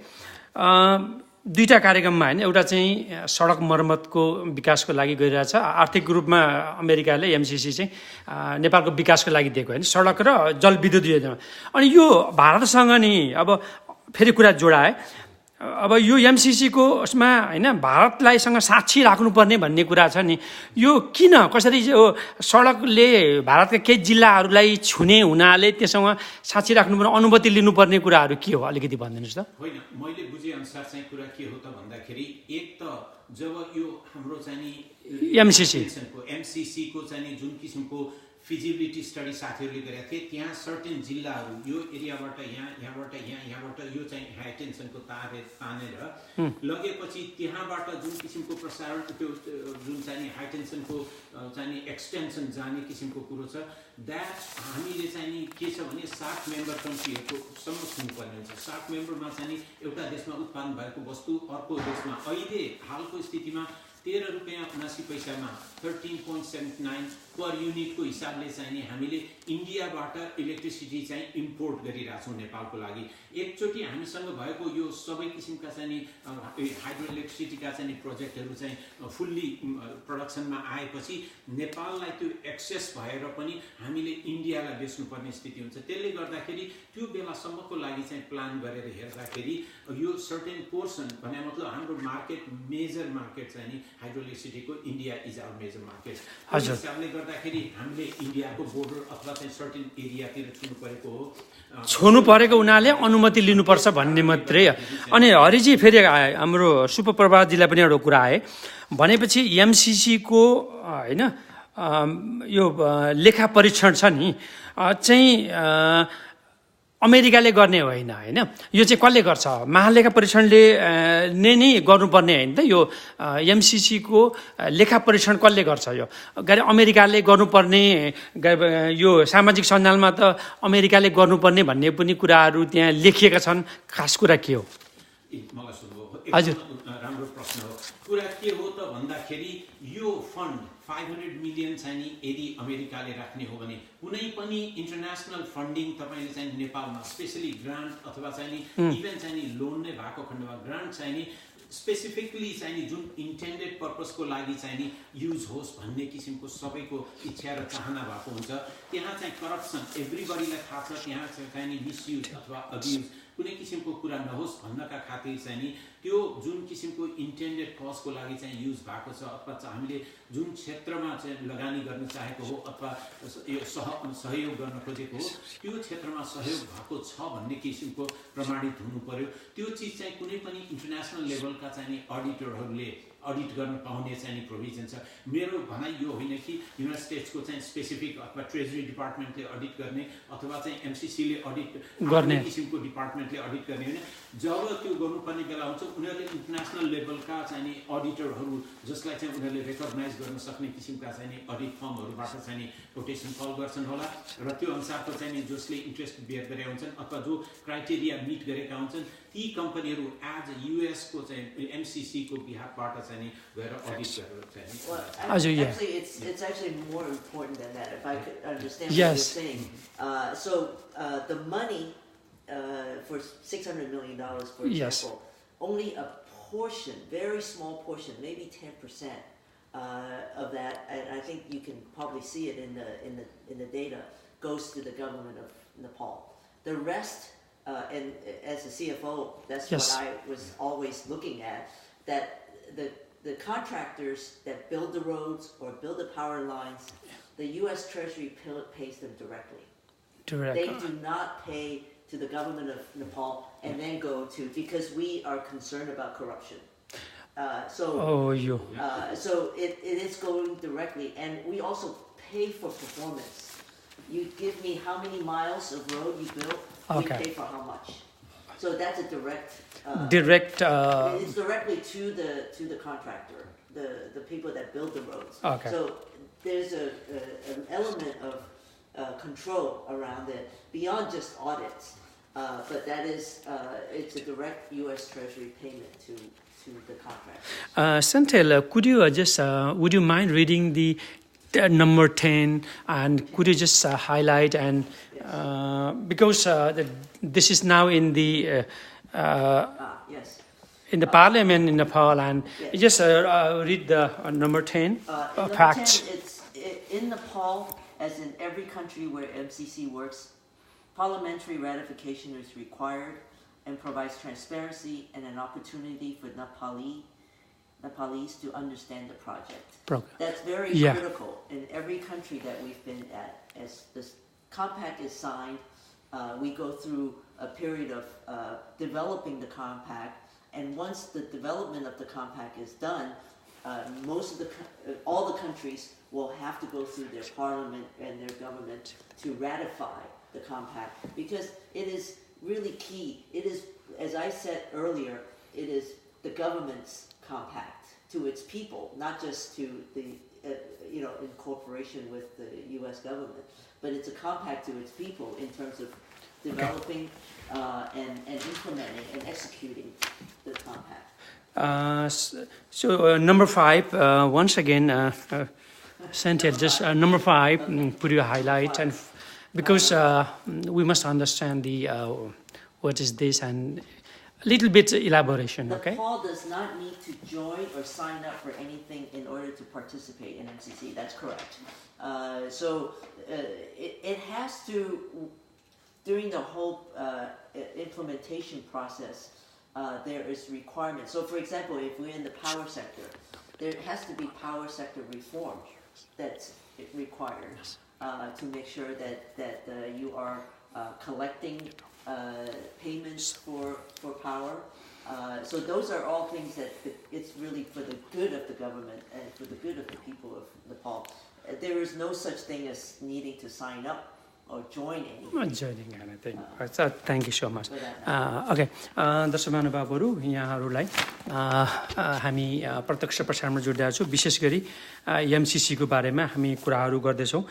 दुईवटा कार्यक्रममा होइन, एउटा चाहिँ सडक मर्मतको विकासको लागि गइरहेछ, आर्थिक रूपमा अमेरिकाले एमसिसी चाहिँ नेपालको विकासको लागि दिएको होइन, सडक र जलविद्युत योजना। अनि यो भारतसँग नि अब फेरि कुरा जोडाए, अब यो एमसिसीको उसमा होइन भारतलाईसँग साक्षी राख्नुपर्ने भन्ने कुरा छ नि, यो किन कसरी यो सडकले भारतका केही जिल्लाहरूलाई छुने हुनाले त्यससँग साक्षी राख्नुपर्ने, अनुमति लिनुपर्ने कुराहरू के हो, अलिकति भनिदिनुहोस् त। होइन, मैले बुझेअनुसार चाहिँ कुरा के हो त भन्दाखेरि, एक त जब यो हाम्रो चाहिँ नि एमसिसीको चाहिँ नि जुन किसिमको फिजिबिलिटी स्टडी साथीहरूले गरेका थिए, त्यहाँ सर्टेन जिल्लाहरू यो एरियाबाट यहाँबाट यहाँबाट यो चाहिँ हाई टेन्सनको तानेर लगेपछि त्यहाँबाट जुन किसिमको प्रसारण त्यो जुन चाहिँ नि हाई टेन्सनको चाहिँ नि एक्सटेन्सन जाने किसिमको कुरो छ, द्याट हामीले चाहिँ नि के छ भने 60 मेम्बर कन्ट्रीहरूको सम्म छुनुपर्ने हुन्छ। 60 मेम्बरमा चाहिँ नि एउटा देशमा उत्पादन भएको वस्तु अर्को देशमा अहिले हालको स्थितिमा 13 रुपियाँ 79 पैसामा 13.79 पर युनिटको हिसाबले चाहिँ नि हामीले इन्डियाबाट इलेक्ट्रिसिटी चाहिँ इम्पोर्ट गरिरहेछौँ नेपालको लागि। एकचोटि हामीसँग भएको यो सबै किसिमका चाहिँ नि हाइड्रो इलेक्ट्रिसिटीका चाहिँ नि प्रोजेक्टहरू चाहिँ फुल्ली प्रोडक्सनमा आएपछि नेपाललाई त्यो एक्सेस भएर पनि हामीले इन्डियालाई बेच्नुपर्ने स्थिति हुन्छ। त्यसले गर्दाखेरि त्यो बेलासम्मको लागि चाहिँ प्लान गरेर हेर्दाखेरि यो सर्टेन पोर्सन भने मतलब हाम्रो मार्केट, मेजर मार्केट चाहिँ नि हाइड्रो इलेक्ट्रिसिटीको India is our major market. हजुर, हिसाबले गर्दाखेरि हामीले इन्डियाको बोर्डर अथवा चाहिँ सर्टेन एरियातिर छुनु परेको हुनाले अनुमति लिनुपर्छ भन्ने मात्रै। अनि हरिजी, फेरि हाम्रो सुप्रभातजीलाई पनि एउटा कुरा आए, भनेपछि एमसिसीको होइन यो लेखा परीक्षण छ नि चाहिँ अमेरिकाले गर्ने होइन, होइन यो चाहिँ कसले गर्छ? महालेखा परीक्षणले नै गर्नुपर्ने होइन त, यो एमसिसीको लेखा परीक्षण कसले गर्छ? यो गरे अमेरिकाले गर्नुपर्ने, यो सामाजिक सञ्जालमा त अमेरिकाले गर्नुपर्ने भन्ने पनि कुराहरू त्यहाँ लेखिएका छन्। खास कुरा के हो? हजुर, राम्रो प्रश्न हो। कुरा के हो त भन्दाखेरि यो फन्ड 500 मिलियन चाहिँ नि यदि अमेरिकाले राख्ने हो भने कुनै पनि इन्टरनेसनल फन्डिङ तपाईँले चाहिँ नेपालमा स्पेसली ग्रान्ट अथवा चाहिँ नि इभन चाहिँ नि लोन नै भएको खण्डमा ग्रान्ट चाहिँ नि स्पेसिफिकली चाहिँ नि जुन इन्टेन्डेड पर्पसको लागि चाहिँ नि युज होस् भन्ने किसिमको सबैको इच्छा र चाहना भएको हुन्छ। त्यहाँ चाहिँ करप्सन एभ्रीबडीलाई थाहा छ, त्यहाँ चाहिँ नि मिसयुज अथवा अब्युज कुनै किसिमको कुरा नहोस् भन्नका खातिर चाहिँ नि त्यो जुन किसिमको इन्टेन्डेड कजको लागि चाहिँ युज भएको छ अथवा हामीले जुन क्षेत्रमा चाहिँ लगानी गर्न चाहेको हो अथवा यो सहयोग गर्न खोजेको हो त्यो क्षेत्रमा सहयोग भएको छ भन्ने किसिमको प्रमाणित हुनु पर्यो। त्यो चिज चाहिँ कुनै पनि इन्टरनेसनल लेभलका चाहिँ नि अडिटरहरूले अडिट गर्न पाउने चाहिँ नि प्रोभिजन छ। मेरो भनाइ यो होइन कि युनाइटेड स्टेट्सको चाहिँ स्पेसिफिक अथवा ट्रेजरी डिपार्टमेन्टले अडिट गर्ने अथवा चाहिँ एमसिसीले अडिट गर्ने किसिमको डिपार्टमेन्टले अडिट गर्ने होइन। जब त्यो गर्नुपर्ने बेला हुन्छ उनीहरूले इन्टरनेसनल लेभलका चाहिँ नि अडिटरहरू जसलाई चाहिँ उनीहरूले रेकग्नाइज गर्न सक्ने किसिमका चाहिँ नि अडिट फर्महरूबाट चाहिँ नि कोटेसन कल गर्छन् होला र त्यो अनुसारको चाहिँ नि जसले इन्ट्रेस्ट बियर गरेका हुन्छन् अथवा जो क्राइटेरिया मिट गरेका हुन्छन् ती कम्पनीहरू एज युएसको चाहिँ एमसिसीको बिहाफबाट चाहिँ नि गएर अडिट गरेर चाहिँ actually it's actually more important than that, if I could understand what you're saying. The money for $600 million, for example, only a portion, very small portion, maybe 10% of that, and I think you can probably see it in the data, goes to the government of Nepal. The rest, and as a CFO, that's what I was always looking at, that the contractors that build the roads or build the power lines, the U.S. Treasury pays them directly. They do not pay to the government of Nepal and then go to, because we are concerned about corruption. So it is going directly, and we also pay for performance. You give me how many miles of road you built, we pay for how much. So that's a direct. It's directly to the contractor, the people that build the roads. Okay. So there's an element of control around it beyond just audits. but that is it's a direct U.S. Treasury payment to the contract. Chantel, could you would you mind reading the number 10 and could you just highlight and because this is now in the Yes. in the parliament in Nepal and Yes. just read the number 10 Number facts. 10, in Nepal, as in every country where MCC works, parliamentary ratification is required and provides transparency and an opportunity for Nepalese to understand the project. That's very critical in every country that we've been at. As this compact is signed, we go through a period of developing the compact, and once the development of the compact is done, all the countries will have to go through their parliament and their government to ratify the compact, because it is really key. It is, as I said earlier, it is the government's compact to its people, not just to the in cooperation with the U.S. government, but it's a compact to its people in terms of developing and implementing and executing the compact. So number 5, once again, Chantel, just number 5, put your highlight, and because we must understand the what is this and a little bit elaboration, okay? Nepal does not need to join or sign up for anything in order to participate in MCC. That's correct. It has to, during the whole implementation process, there is requirements. So, for example, if we're in the power sector, there has to be power sector reform that's required to make sure that you are collecting payments for power. So those are all things that it's really for the good of the government and for the good of the people of Nepal. There is no such thing as needing to sign up or joining anything. Thank you so much. Okay, दर्शक महानुभावहरू यहाँहरूलाई हामी प्रत्यक्ष प्रसारणमा जोडिरहेका छौँ। विशेष गरी एमसीसीको बारेमा हामी कुराहरू गर्दैछौँ।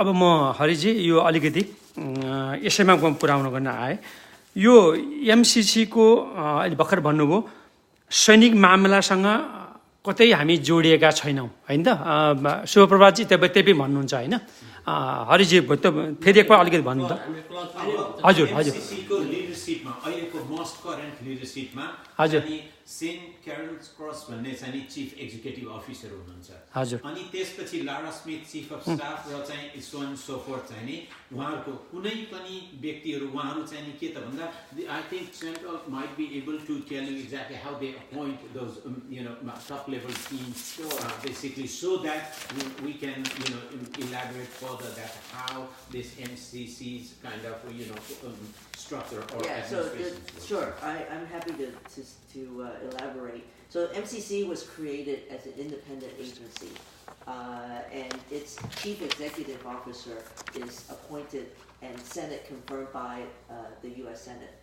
अब म हरिजी यो अलिकति यसैमा पुर्याउन गर्न आए। यो एमसीसीको अहिले भर्खर भन्नुभयो सैनिक मामलासँग कतै हामी जोडिएका छैनौँ हैन त। शुभप्रभातजी त्यही भन्नुहुन्छ हैन? हरिजी फेरि एकपल्ट अलिकति भन्नु त। हजुर हजुर एमसीसीको लिडरशिपमा अहिलेको मोस्ट करेन्ट लिडरशिपमा हजुर सेन्ट क्यारल्स क्रस भन्ने चाहिँ चिफ एक्जिक्युटिभ अफिसर हुनुहुन्छ। हजुर अनि त्यसपछि Lara Smith chief of staff र चाहिँ सोन सोफोर्थ चाहिँ नि उहाँहरुको कुनै पनि व्यक्तिहरु उहाँहरु चाहिँ नि के त भन्दा I think central might be able to tell you exactly how they appoint those top level teams basically so that we can elaborate further that how this MCC's kind of structure or administration. Sure, I'm happy to elaborate. So MCC was created as an independent agency, and its chief executive officer is appointed and Senate confirmed by the U.S. Senate.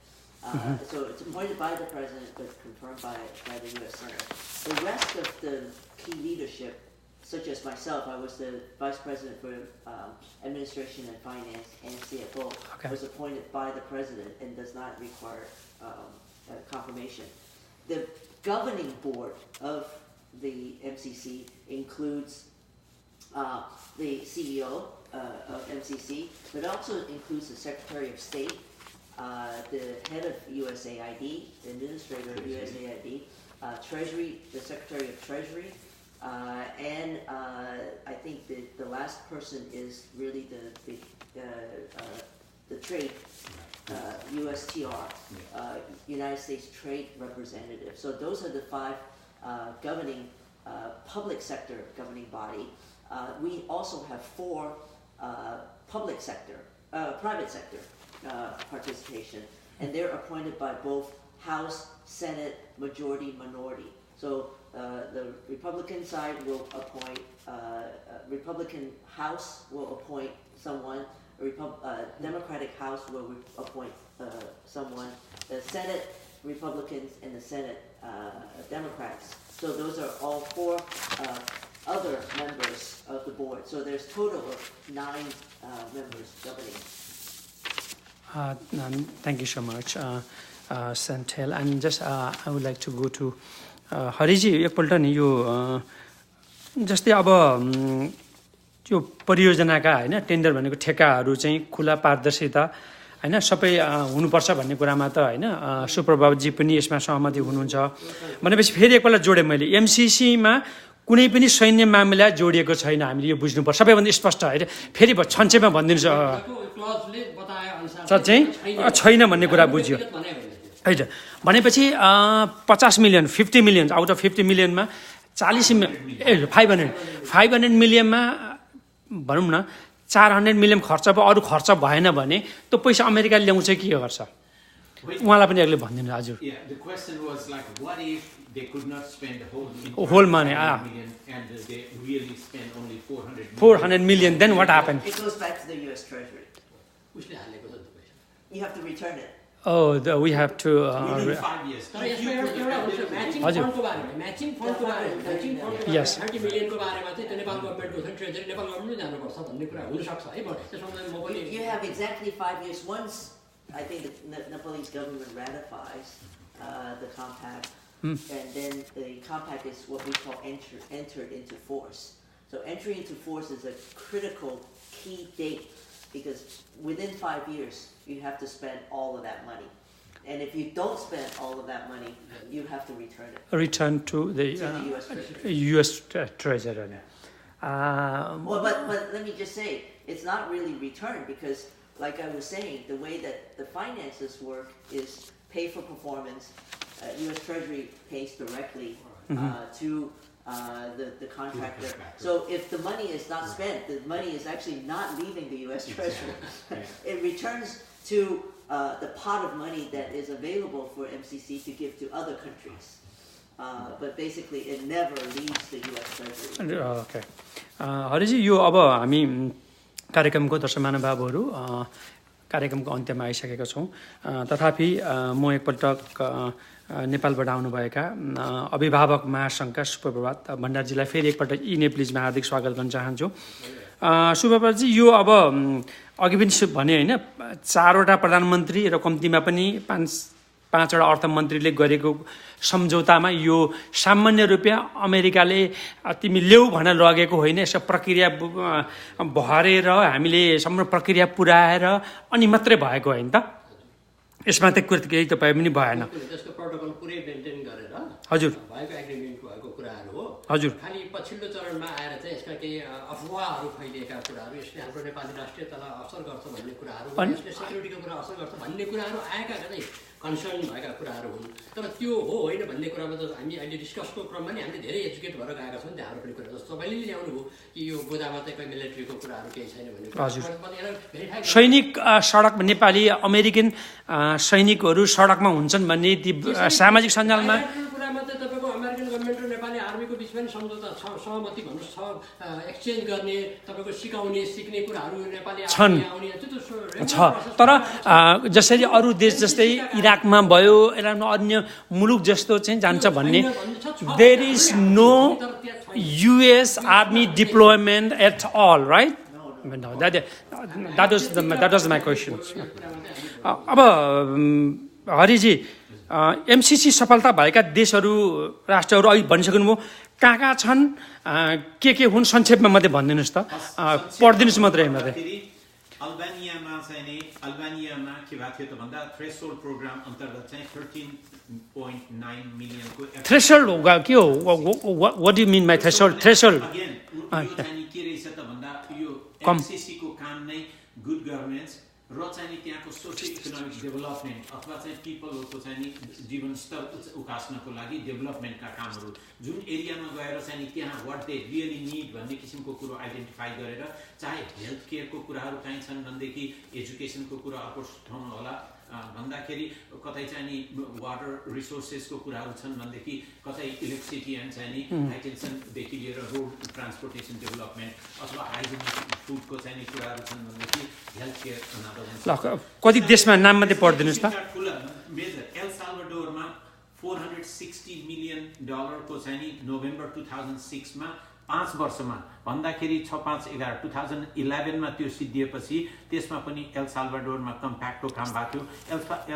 So it's appointed by the president but confirmed by the U.S. Senate. The rest of the key leadership, such as myself, I was the vice president for administration and finance and CFO, was appointed by the president and does not require confirmation. The governing board of the MCC includes the CEO of MCC, but also includes the Secretary of State, the head of USAID, the administrator of USAID, Treasury, the Secretary of Treasury, and I think the last person is really the trade, USTR, United States Trade Representative. So those are the 5 governing public sector governing body. We also have 4 private sector participation, and they're appointed by both House, Senate, majority, minority. So the Republican side will appoint, Republican House will appoint someone, Democratic House will appoint someone, the Senate Republicans and the Senate Democrats. So those are all 4 other members of the board. So there's a total of 9 members governing. Thank you so much, Santel. And just I would like to go to हरिजी एकपल्ट नि यो जस्तै अब त्यो परियोजनाका होइन tender भनेको ठेक्काहरू चाहिँ खुला पारदर्शिता होइन सबै हुनुपर्छ भन्ने कुरामा त होइन सुप्रभातजी पनि यसमा सहमति हुनुहुन्छ भनेपछि फेरि एकपल्ट जोडेँ मैले एमसिसीमा कुनै पनि सैन्य मामिला जोडिएको छैन हामीले यो बुझ्नुपर्छ सबैभन्दा स्पष्ट होइन फेरि संक्षेपमा भनिदिनुहोस् चाहिँ छैन भन्ने कुरा बुझ्यो होइन भनेपछि 50 मिलियन 50 मिलियन आउट अफ 50 मिलियनमा 500 मिलियनमा भनौँ न 400 मिलियन खर्च भयो अरू खर्च भएन भने त्यो पैसा अमेरिकाले ल्याउँछ के गर्छ उहाँलाई पनि एकले भनिदिनु हजुर whole money and they really spend only 400 million then what happened It goes back to the US Treasury. You have to return it. Oh, we have to within 5 years. Matching फन्डको बारेमा Yes. 30 मिलियनको बारेमा चाहिँ त्यो नेपाल गभर्नमेन्टको छ treasury Nepal गभर्नमेन्टले जानुपर्छ भन्ने कुरा हुन सक्छ है त्यसमा म पनि You have exactly 5 years. Once I think the Nepalese government ratifies the compact, and then the compact is what we call entered into force. So entry into force is a critical key date because within 5 years you have to spend all of that money. And if you don't spend all of that money, you have to return it. Return to the US Treasury. US Treasury. Well, but let me just say, it's not really returned because, like I was saying, the way that the finances work is pay for performance. US Treasury pays directly to the contractor. So if the money is not spent, the money is actually not leaving the US Treasury. It returns to the pot of money that is available for MCC to give to other countries. But basically it never leaves the US Treasury. Okay. हरिजी यो अब हामी कार्यक्रमको दर्शक महानुभावहरू कार्यक्रमको अन्त्यमा आइसकेका छौँ तथापि म एकपल्ट नेपालबाट आउनुभएका अभिभावक महासङ्घका सुप्रभात भण्डारजीलाई फेरि एकपल्ट यी नेप्लिजमा हार्दिक स्वागत गर्न चाहन्छु सुप्रभातजी यो अब अघि पनि भने होइन 4वटा प्रधानमन्त्री र कम्तीमा पनि 5वटा अर्थमन्त्रीले गरेको सम्झौतामा यो सामान्य रूपमा अमेरिकाले तिमी ल्याऊ भनेर लगेको होइन यसो प्रक्रिया भरेर हामीले सम्पूर्ण प्रक्रिया पुर्याएर अनि मात्रै भएको होइन त यसमा त केही तपाईँ पनि भएन त्यसको प्रोटोकल पुरै मेन्टेन गरेर हजुर भएको एग्रिमेन्ट भएको कुराहरू हो हजुर खाली पछिल्लो चरणमा आएर चाहिँ यसका केही अफवाहहरू फैलिएका कुराहरू यसले हाम्रो नेपाली राष्ट्रियतालाई असर गर्छ भन्ने कुराहरू यसले सेक्युरिटीको कुरा असर गर्छ भन्ने कुराहरू आएका चाहिँ कन्सर्न भएका कुराहरू हुन् तर त्यो हो होइन भन्ने कुरामा त हामी अहिले डिस्कसको क्रममा नि हामीले धेरै एजुकेट भएर गएका छौँ हाम्रो पनि कुरा जस्तो तपाईँले ल्याउनु हो कि यो गोदामा चाहिँ कोही मिलिट्रीको कुराहरू केही छैन भन्ने कुरा सैनिक सडक नेपाली अमेरिकन सैनिकहरू सडकमा हुन्छन् भन्ने ती सामाजिक सञ्जालमा कुरामा चाहिँ तपाईँको अमेरिकन गभर्मेन्ट र नेपाली आर्मीको बिचमा पनि सम्झौता छ सहमति भन्नुहोस् छ एक्सचेन्ज गर्ने तपाईँको सिकाउने सिक्ने कुराहरू नेपाली छन् छ तर जसरी अरू देश जस्तै इराकमा भयो इरानमा अन्य मुलुक जस्तो चाहिँ जान्छ भन्ने there is no US army deployment at all right that was my question अब हरिजी एमसिसी सफलता भएका देशहरू राष्ट्रहरू अहिले भनिसक्नुभयो कहाँ छन् के हुन् संक्षेपमा मात्रै भनिदिनुहोस् त पढिदिनुहोस् मात्रै अल्बानियामा चाहिँ नि अल्बानियामा के भएको थियो त भन्दा थ्रेसहोल्ड प्रोग्राम अन्तर्गत चाहिँ 13.9 मिलियनको थ्रेसहोल्ड के हो what do you mean by threshold again यो चाहिँ के रहेछ त भन्दा यो एमसिसी को काम नै गुड गभर्नेन्स र चाहिँ नि त्यहाँको सोसियो इकोनोमिक डेभलपमेन्ट अथवा चाहिँ पिपलहरुको चाहिँ नि जीवनस्तर उकास्नको लागि डेभलपमेन्टका कामहरू जुन एरियामा गएर चाहिँ नि त्यहाँ व्हाट दे रियली नीड भन्ने किसिमको कुरो आइडेन्टिफाई गरेर चाहे हेल्थ केयरको कुराहरू काहीँ छन् भनेदेखि एजुकेसनको कुरा अर्को ठाउँमा होला भन्दाखेरि कतै चाहिँ नि वाटर रिसोर्सेसको कुराहरू छन् भनेदेखि कतै इलेक्ट्रिसिटी एन्ड चाहिँ नि हाइटेन्सनदेखि लिएर रोड ट्रान्सपोर्टेसन डेभलपमेन्ट अथवा हाइजेनिक फुडको चाहिँ नि कुराहरू छन् भनेदेखि हेल्थ केयर कति देशमा नाम मात्रै पढिदिनुहोस् त मेजर एल साल्भाडोरमा $460 मिलियन को चाहिँ नि नोभेम्बर 2006 मा 5 वर्षमा भन्दाखेरि 6-5-11 2011 मा त्यो सिद्धिएपछि त्यसमा पनि एल साल्भाडोरमा कम्प्याक्टको काम भएको थियो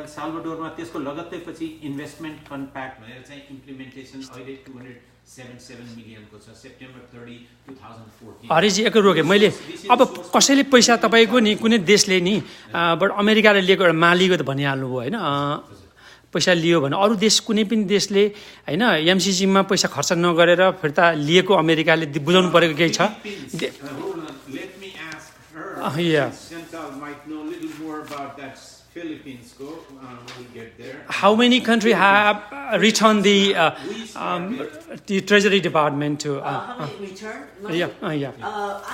एल साल्भाडोरमा त्यसको लगत्तैपछि इन्भेस्टमेन्ट कम्प्याक्ट भनेर चाहिँ इम्प्लिमेन्टेसन अहिले 277 मिलियनको छ सेप्टेम्बर 30 2014 हरिजी एक रोके मैले अब कसैले पैसा तपाईको नि कुनै देशले नि बट अमेरिकाले लिएको एउटा मालीको त भनिहाल्नु भयो हैन पैसा लियो भने अरु देश कुनै पनि देशले हैन एमसीसी मा पैसा खर्च नगरेर फिर्ता लिएको अमेरिकाले बुझाउनु परेको केही छ Let me ask her. Yeah. Chantal might know a little more about that Philippines go. We'll get there. How many countries have returned the Treasury Department to? How many returned money? Yeah.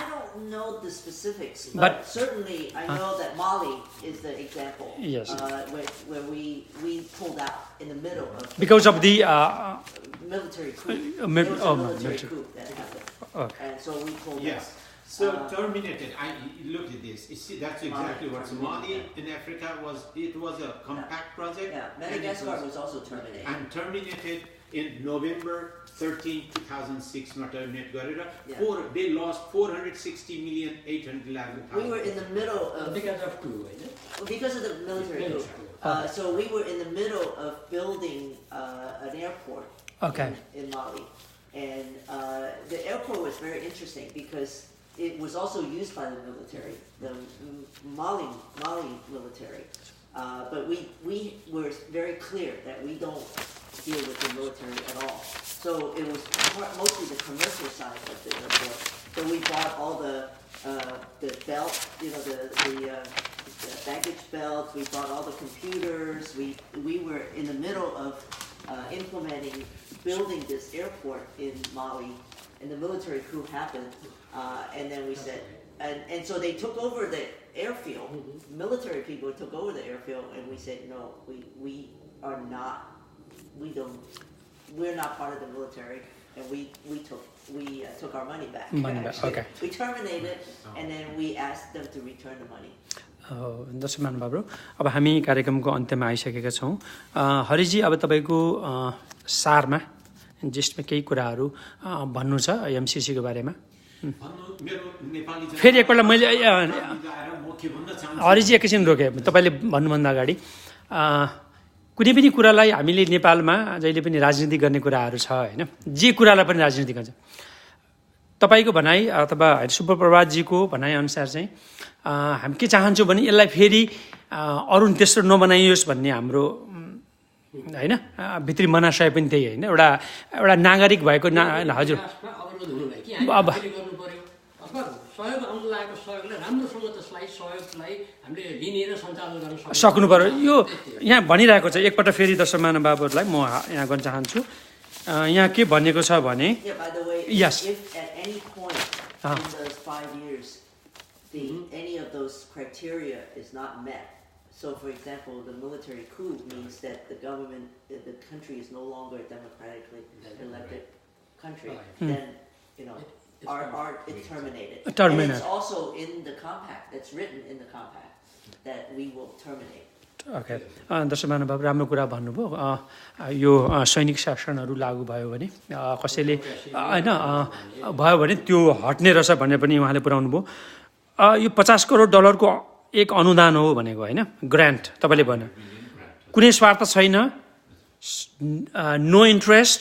I don't know the specifics, But- but certainly I know that Mali is the example. Yes. Where we pulled out in the middle of Because of the military coup. mil- There was a oh, military military. coup that happened, Okay. and so we pulled Yes. out. So terminated. I looked at this. You see, that's exactly what Mali in Africa was. It was a compact project. Yeah, and it Madagascar was also terminated. and terminated in November 13, 2006. Not terminate Garira. Yeah. They lost 460,811,000. We were in the middle of because of coup, होइन? because of the military coup. So we were in the middle of building an airport Okay. in Mali. And the airport was very interesting because it was also used by the military, the Mali military. But we were very clear that we don't deal with the military at all. So it was mostly the commercial side of the airport. So we bought all the belt, the baggage belts. We bought all the computers. We were in the middle of implementing, building this airport in Mali, and the military coup happened. And then we said, and so they took over the airfield. Military people took over the airfield, and we said, no, we're not part of the military, and we took our money back. Money back, actually. okay. We terminated, and then we asked them to return the money. दर्शक महानुभावहरू अब हामी कार्यक्रमको अन्त्यमा आइसकेका छौँ हरिजी अब तपाईँको सारमा जिस्टमा केही कुराहरू भन्नु छ एमसीसीको बारेमा फेरि एकपल्ट मैले हरिजी एकैछिन रोकेँ तपाईँले भन्नुभन्दा अगाडि कुनै पनि कुरालाई हामीले नेपालमा जहिले पनि राजनीति गर्ने कुराहरू छ होइन जे कुरालाई पनि राजनीति गर्छ तपाईँको भनाइ अथवा सुप्रभातजीको भनाइअनुसार चाहिँ हामी के चाहन्छौँ भने यसलाई फेरि अरू तेस्रो नबनाइयोस् भन्ने हाम्रो होइन भित्री मनाशय पनि त्यही होइन एउटा नागरिक भएको हजुर अब सहयोग आउन लागेको सहयोगलाई राम्रोसँग त्यसलाई सहयोगलाई हामीले लिने र सञ्चालन गर्न सक्नु पर्यो यो यहाँ भनिरहेको छ एकपल्ट फेरि दर्शक महानुभावहरूलाई म यहाँ गर्न चाहन्छु यहाँ के भनेको छ भने By the way, Yes. if at any point in those 5 years, any of those criteria is not met, so for example, the military coup means that the government, the country is no longer a democratically elected country, then, it's terminated. Terminated. And it's also in the compact, it's written in the compact, that we will terminate. Okay दर्शक महानुभाव राम्रो कुरा भन्नुभयो यो सैनिक शासनहरू लागू भयो भने कसैले होइन भयो भने त्यो हट्ने रहेछ भनेर पनि उहाँले पुऱ्याउनु भयो यो 50 करोड डलरको एक अनुदान हो भनेको होइन ग्रान्ट तपाईँले भन्नु कुनै स्वार्थ छैन नो इन्ट्रेस्ट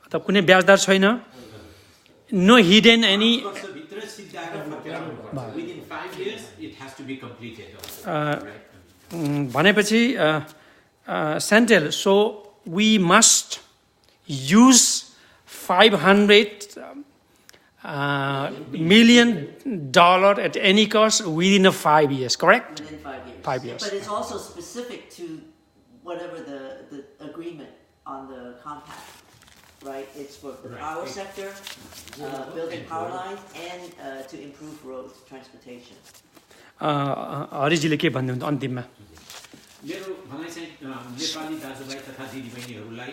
अथवा कुनै ब्याजदर छैन no hidden any Within 5 years, it has to be completed. भनेपछि सेन्टेल so we must use $500 million at any cost within 5 years, correct? Within 5 years. 5 years. But it's also specific to whatever the agreement on the compact, right? It's for the power sector, building power lines, and to improve road transportation. हरिजीले के भन्नुहुन्छ अन्तिममा मेरो भनाइ चाहिँ नेपाली दाजुभाइ तथा दिदीबहिनीहरूलाई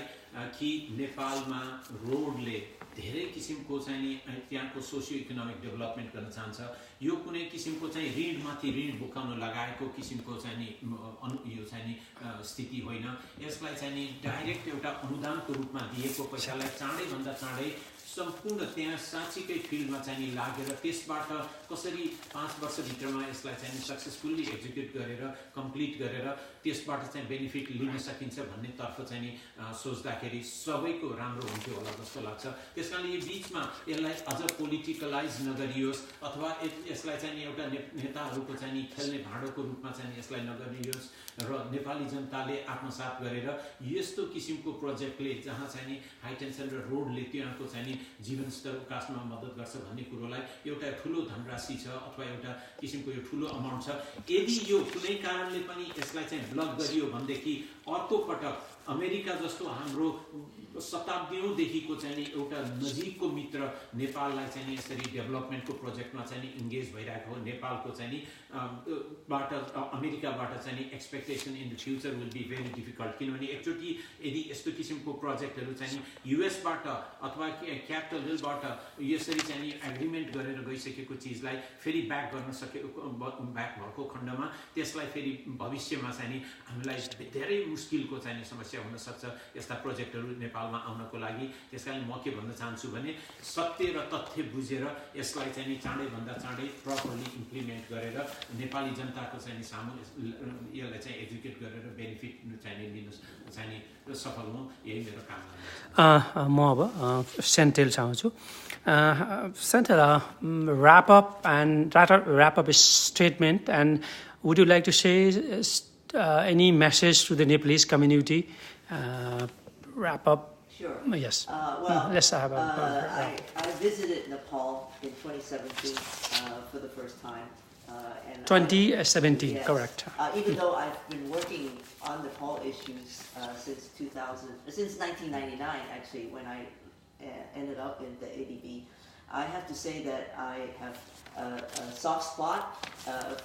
कि नेपालमा रोडले धेरै किसिमको चाहिँ नि त्यहाँको सोसियो इकोनोमिक डेभलपमेन्ट गर्न चाहन्छ यो कुनै किसिमको चाहिँ ऋणमाथि ऋण बोकाउन लगाएको किसिमको चाहिँ नि यो चाहिँ नि स्थिति होइन यसलाई चाहिँ नि डाइरेक्ट एउटा अनुदानको रूपमा दिएको पैसालाई चाँडैभन्दा चाँडै सम्पूर्ण त्यहाँ साँच्चीकै फिल्डमा चाहिँ नि लागेर त्यसबाट कसरी 5 वर्षभित्रमा यसलाई चाहिँ सक्सेसफुल्ली एक्जिक्युट गरेर कम्प्लिट गरेर त्यसबाट चाहिँ बेनिफिट लिन सकिन्छ भन्ने तर्फ चाहिँ नि सोच्दाखेरि सबैको राम्रो हुन्थ्यो होला जस्तो लाग्छ। त्यसकारणले यो बीचमा यसलाई अझ पोलिटिकलाइज नगरियोस् अथवा यसलाई चाहिँ एउटा नेताहरूको चाहिँ नि खेल्ने भाँडोको रूपमा चाहिँ यसलाई नगरियोस् र नेपाली जनताले आत्मसात गरेर यस्तो किसिमको प्रोजेक्टले जहाँ चाहिँ नि हाई टेन्सन र रोडले त्यहाँको चाहिँ नि जीवनस्तर उकास्नमा मद्दत गर्छ भन्ने कुरोलाई एउटा ठुलो धनराशि छ अथवा एउटा किसिमको यो ठुलो अमाउन्ट छ। यदि यो कुनै कारणले पनि यसलाई चाहिँ ब्लक गरियो भनेदेखि अर्को पटक अमेरिका जस्तो हाम्रो शताब्दीौँदेखिको चाहिँ नि एउटा नजिकको मित्र नेपाललाई चाहिँ नि यसरी डेभलपमेन्टको प्रोजेक्टमा चाहिँ नि इन्गेज भइरहेको हो। नेपालको चाहिँ नि अमेरिकाबाट चाहिँ नि expectation in the future will be very difficult, किनभने एकचोटि यदि यस्तो किसिमको प्रोजेक्टहरू चाहिँ नि युएसबाट अथवा क्यापिटल हिलबाट यसरी चाहिँ नि एग्रिमेन्ट गरेर गइसकेको चिजलाई फेरि ब्याक गर्न ब्याक भएको खण्डमा त्यसलाई फेरि भविष्यमा चाहिँ नि हामीलाई धेरै मुस्किलको चाहिँ नि समस्या हुन सक्छ यस्ता प्रोजेक्टहरू नेपालमा आउनको लागि। त्यसकारण म के भन्न चाहन्छु भने सत्य र तथ्य बुझेर यसलाई चाहिँ नि चाँडैभन्दा चाँडै प्रपरली इम्प्लिमेन्ट गरेर नेपाली जनताको चाहिँ नि सामु यसलाई चाहिँ एक्जिक्युट गरेर बेनिफिट चाहिँ नि लिन चाहिँ नि सफल हुँ, यही मेरो कामना। म अब सेन्टेल चाहन्छु। Sentel, wrap up a statement, and would you like to say any message to the Nepalese community? Wrap up. Sure. Yes. Well, let's have I visited Nepal in 2017 for the first time. And 2017, yes, correct. Even though I've been working on Nepal issues since 1999, actually, when I ended up in the ADB, I have to say that I have a soft spot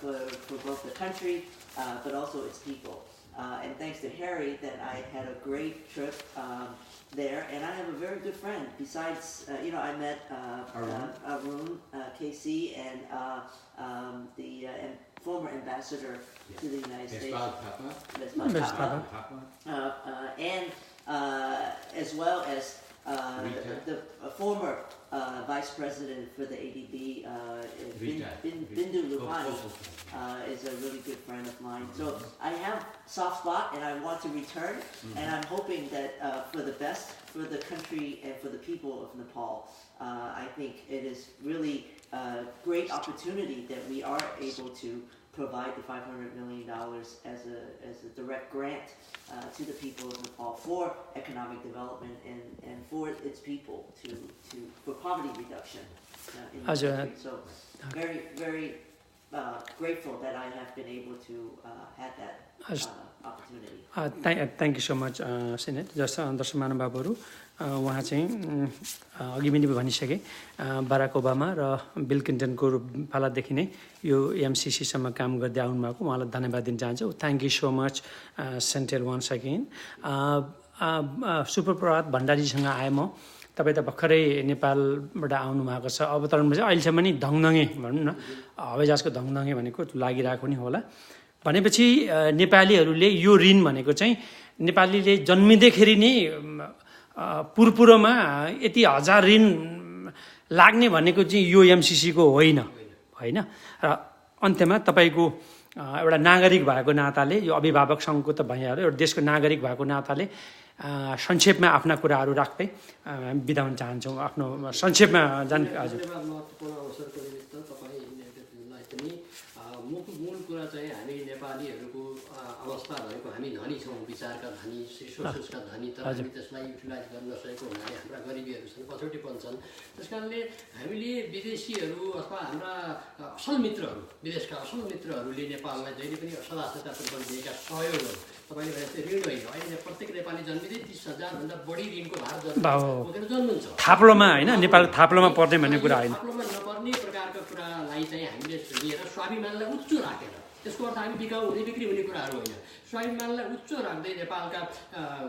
for both the country, but also its people. And thanks to Harry, that I had a great trip there, and I have a very good friend. Besides, I met Arun KC and the former ambassador to the United States, Papa. And as well as the former vice president for the ADB, Bindu Lupani, is a really good friend of mine. So I have soft spot, and I want to return. And I'm hoping that for the best for the country and for the people of Nepal. I think it is really a great opportunity that we are able to provide the $500 million as a direct grant to the people of Nepal for economic development and for its people for poverty reduction in the country. So very, very grateful that I have been able to have that opportunity. Thank you so much, Senate. जस्तो दर्शक महानुभावहरू उहाँ चाहिँ अघि पनि भनिसके Barack Obama र bill क्लिन्टनको पालादेखि नै यो एमसिसीसम्म काम गर्दै आउनुभएको, उहाँलाई धन्यवाद दिन चाहन्छु। Thank you so much central once again. सुप्रभात भण्डारीसँग आएँ म। तपाईँ त भर्खरै नेपालबाट आउनुभएको छ, अवतरणमा चाहिँ अहिलेसम्म नि धङधङे भनौँ न, हवाईजहाजको धङधङे भनेको लागिरहेको नि होला। भनेपछि नेपालीहरूले यो ऋण भनेको चाहिँ नेपालीले जन्मिँदैखेरि नै पूर्वमा यति हजार ऋण लाग्ने भनेको चाहिँ यो एमसिसीको होइन र अन्त्यमा तपाईँको एउटा नागरिक भएको नाताले, यो अभिभावक सङ्घको त भइहाल्यो, एउटा देशको नागरिक भएको नाताले संक्षेपमा आफ्ना कुराहरू राख्दै बिदा हुन चाहन्छौँ। आफ्नो संक्षेपमा हजुर। मूल कुरा चाहिँ हामी नेपालीहरूको अवस्था भएको, हामी धनी छौँ, विचारका धनी, रिसोर्सेसका धनी, तर हामी त्यसलाई युटिलाइज गर्न नसकेको हुनाले हाम्रा गरिबीहरू छन्, पछौटेपन छन्। त्यस कारणले हामीले विदेशीहरू अथवा हाम्रा असल मित्रहरू, विदेशका असल मित्रहरूले नेपाललाई जहिले पनि सदास्यतापूर्वक दिएका सहयोगहरू, तपाईँले भने जस्तै ऋण होइन, अहिले प्रत्येक नेपाली जन्मिँदै 30,000 भन्दा बढी ऋणको भार बोकेर जन्मन्छ। थाप्लोमा होइन, नेपाल थाप्लोमा पर्ने भन्ने कुरा होइन, थाप्लोमा नपर्ने प्रकारका कुरालाई चाहिँ हामीले लिएर स्वाभिमानलाई उच्च राखेर, त्यसको अर्थ हामी बिकाउ हुने बिक्री हुने कुराहरू होइन, स्वाभिमानलाई उच्च राख्दै नेपालका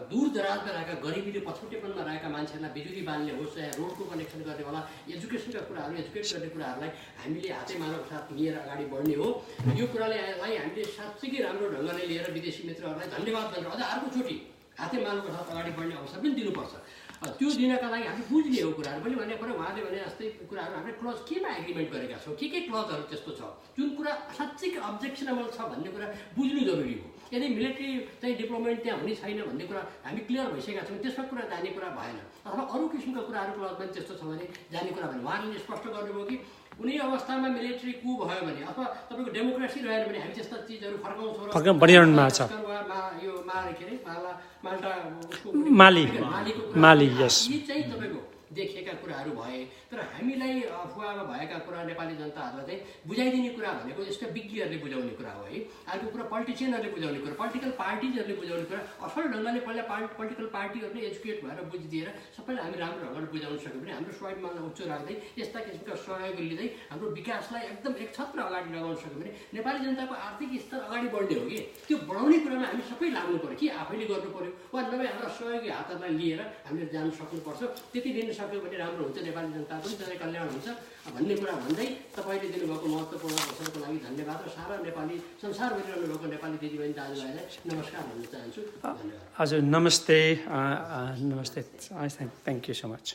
दूर दराजमा रहेका गरिबीले पछौटेपनमा रहेका मान्छेहरूलाई बिजुली बाल्ने होस्, चाहे रोडको कनेक्सन गर्ने होला, एजुकेसनका कुराहरू, एजुकेट गर्ने कुराहरूलाई हामीले हातेमालोको साथ लिएर अगाडि बढ्ने हो। यो कुरालाई हामीले साँच्चै राम्रो ढङ्गले लिएर विदेशी मित्रहरूलाई धन्यवाद गरेर अझ अर्कोचोटि हातेमालोको साथ अगाडि बढ्ने अवसर पनि दिनुपर्छ। त्यो दिनका लागि हामी बुझ्ने हो कुराहरू। मैले भने कुरा उहाँले भने जस्तै कुराहरू हामीले क्लज केमा एग्रिमेन्ट गरेका छौँ, के क्लजहरू त्यस्तो छ जुन कुरा साँच्चै अब्जेक्सनेबल छ भन्ने कुरा बुझ्नु जरुरी हो। यदि मिलिट्री चाहिँ डिप्लोमेट त्यहाँ हुने छैन भन्ने कुरा हामी क्लियर भइसकेका छौँ, त्यसमा कुरा जाने कुरा भएन। अथवा अरू किसिमका कुराहरू क्लजमा त्यस्तो छ भने जाने कुरा भने उहाँले स्पष्ट गर्नुभयो कि कुनै अवस्थामा मिलिट्री कु भयो भने अथवा तपाईँको डेमोक्रेसी रहेन भने हामी त्यस्ता चिजहरू फर्काउँछौँ र बनिरहनुमा छ। यो के अरे माल्टा माली यस यी चाहिँ तपाईँको देखिएका कुराहरू भए। तर हामीलाई अफवाहमा भएका कुरा नेपाली जनताहरूलाई चाहिँ बुझाइदिने कुरा भनेको यसका विज्ञहरूले बुझाउने कुरा हो है। अर्को कुरा पोलिटिसियनहरूले बुझाउने कुरा, पोलिटिकल पार्टिजहरूले बुझाउने कुरा। असल ढङ्गले पहिला पोलिटिकल पार्टीहरूले एजुकेट भएर बुझिदिएर सबैलाई हामी राम्रो ढङ्गले बुझाउन सक्यौँ भने हाम्रो स्वाभिमानलाई उच्च राख्दै यस्ता किसिमका सहयोग लिँदै हाम्रो विकासलाई एकदम एक छत्र अगाडि लगाउन सक्यौँ भने नेपाली जनताको आर्थिक स्तर अगाडि बढ्ने हो कि त्यो बढाउने कुरामा हामी सबै लाग्नु पऱ्यो कि आफैले गर्नु पऱ्यो वा नभए हाम्रा सहयोगी हातहरूलाई लिएर हामीले जानु सक्नुपर्छ। त्यति दिन सक्यो भने राम्रो हुन्छ, नेपाली जनता पनि त्यसलाई कल्याण हुन्छ भन्ने कुरा भन्दै तपाईँले दिनुभएको महत्त्वपूर्ण अवसरको लागि धन्यवाद र सारा नेपाली संसारभरि रहनुभएको नेपाली दिदीबहिनी दाजुभाइलाई नमस्कार भन्न चाहन्छु। धन्यवाद। हजुर नमस्ते, नमस्ते, थ्याङ्क यू सो मच।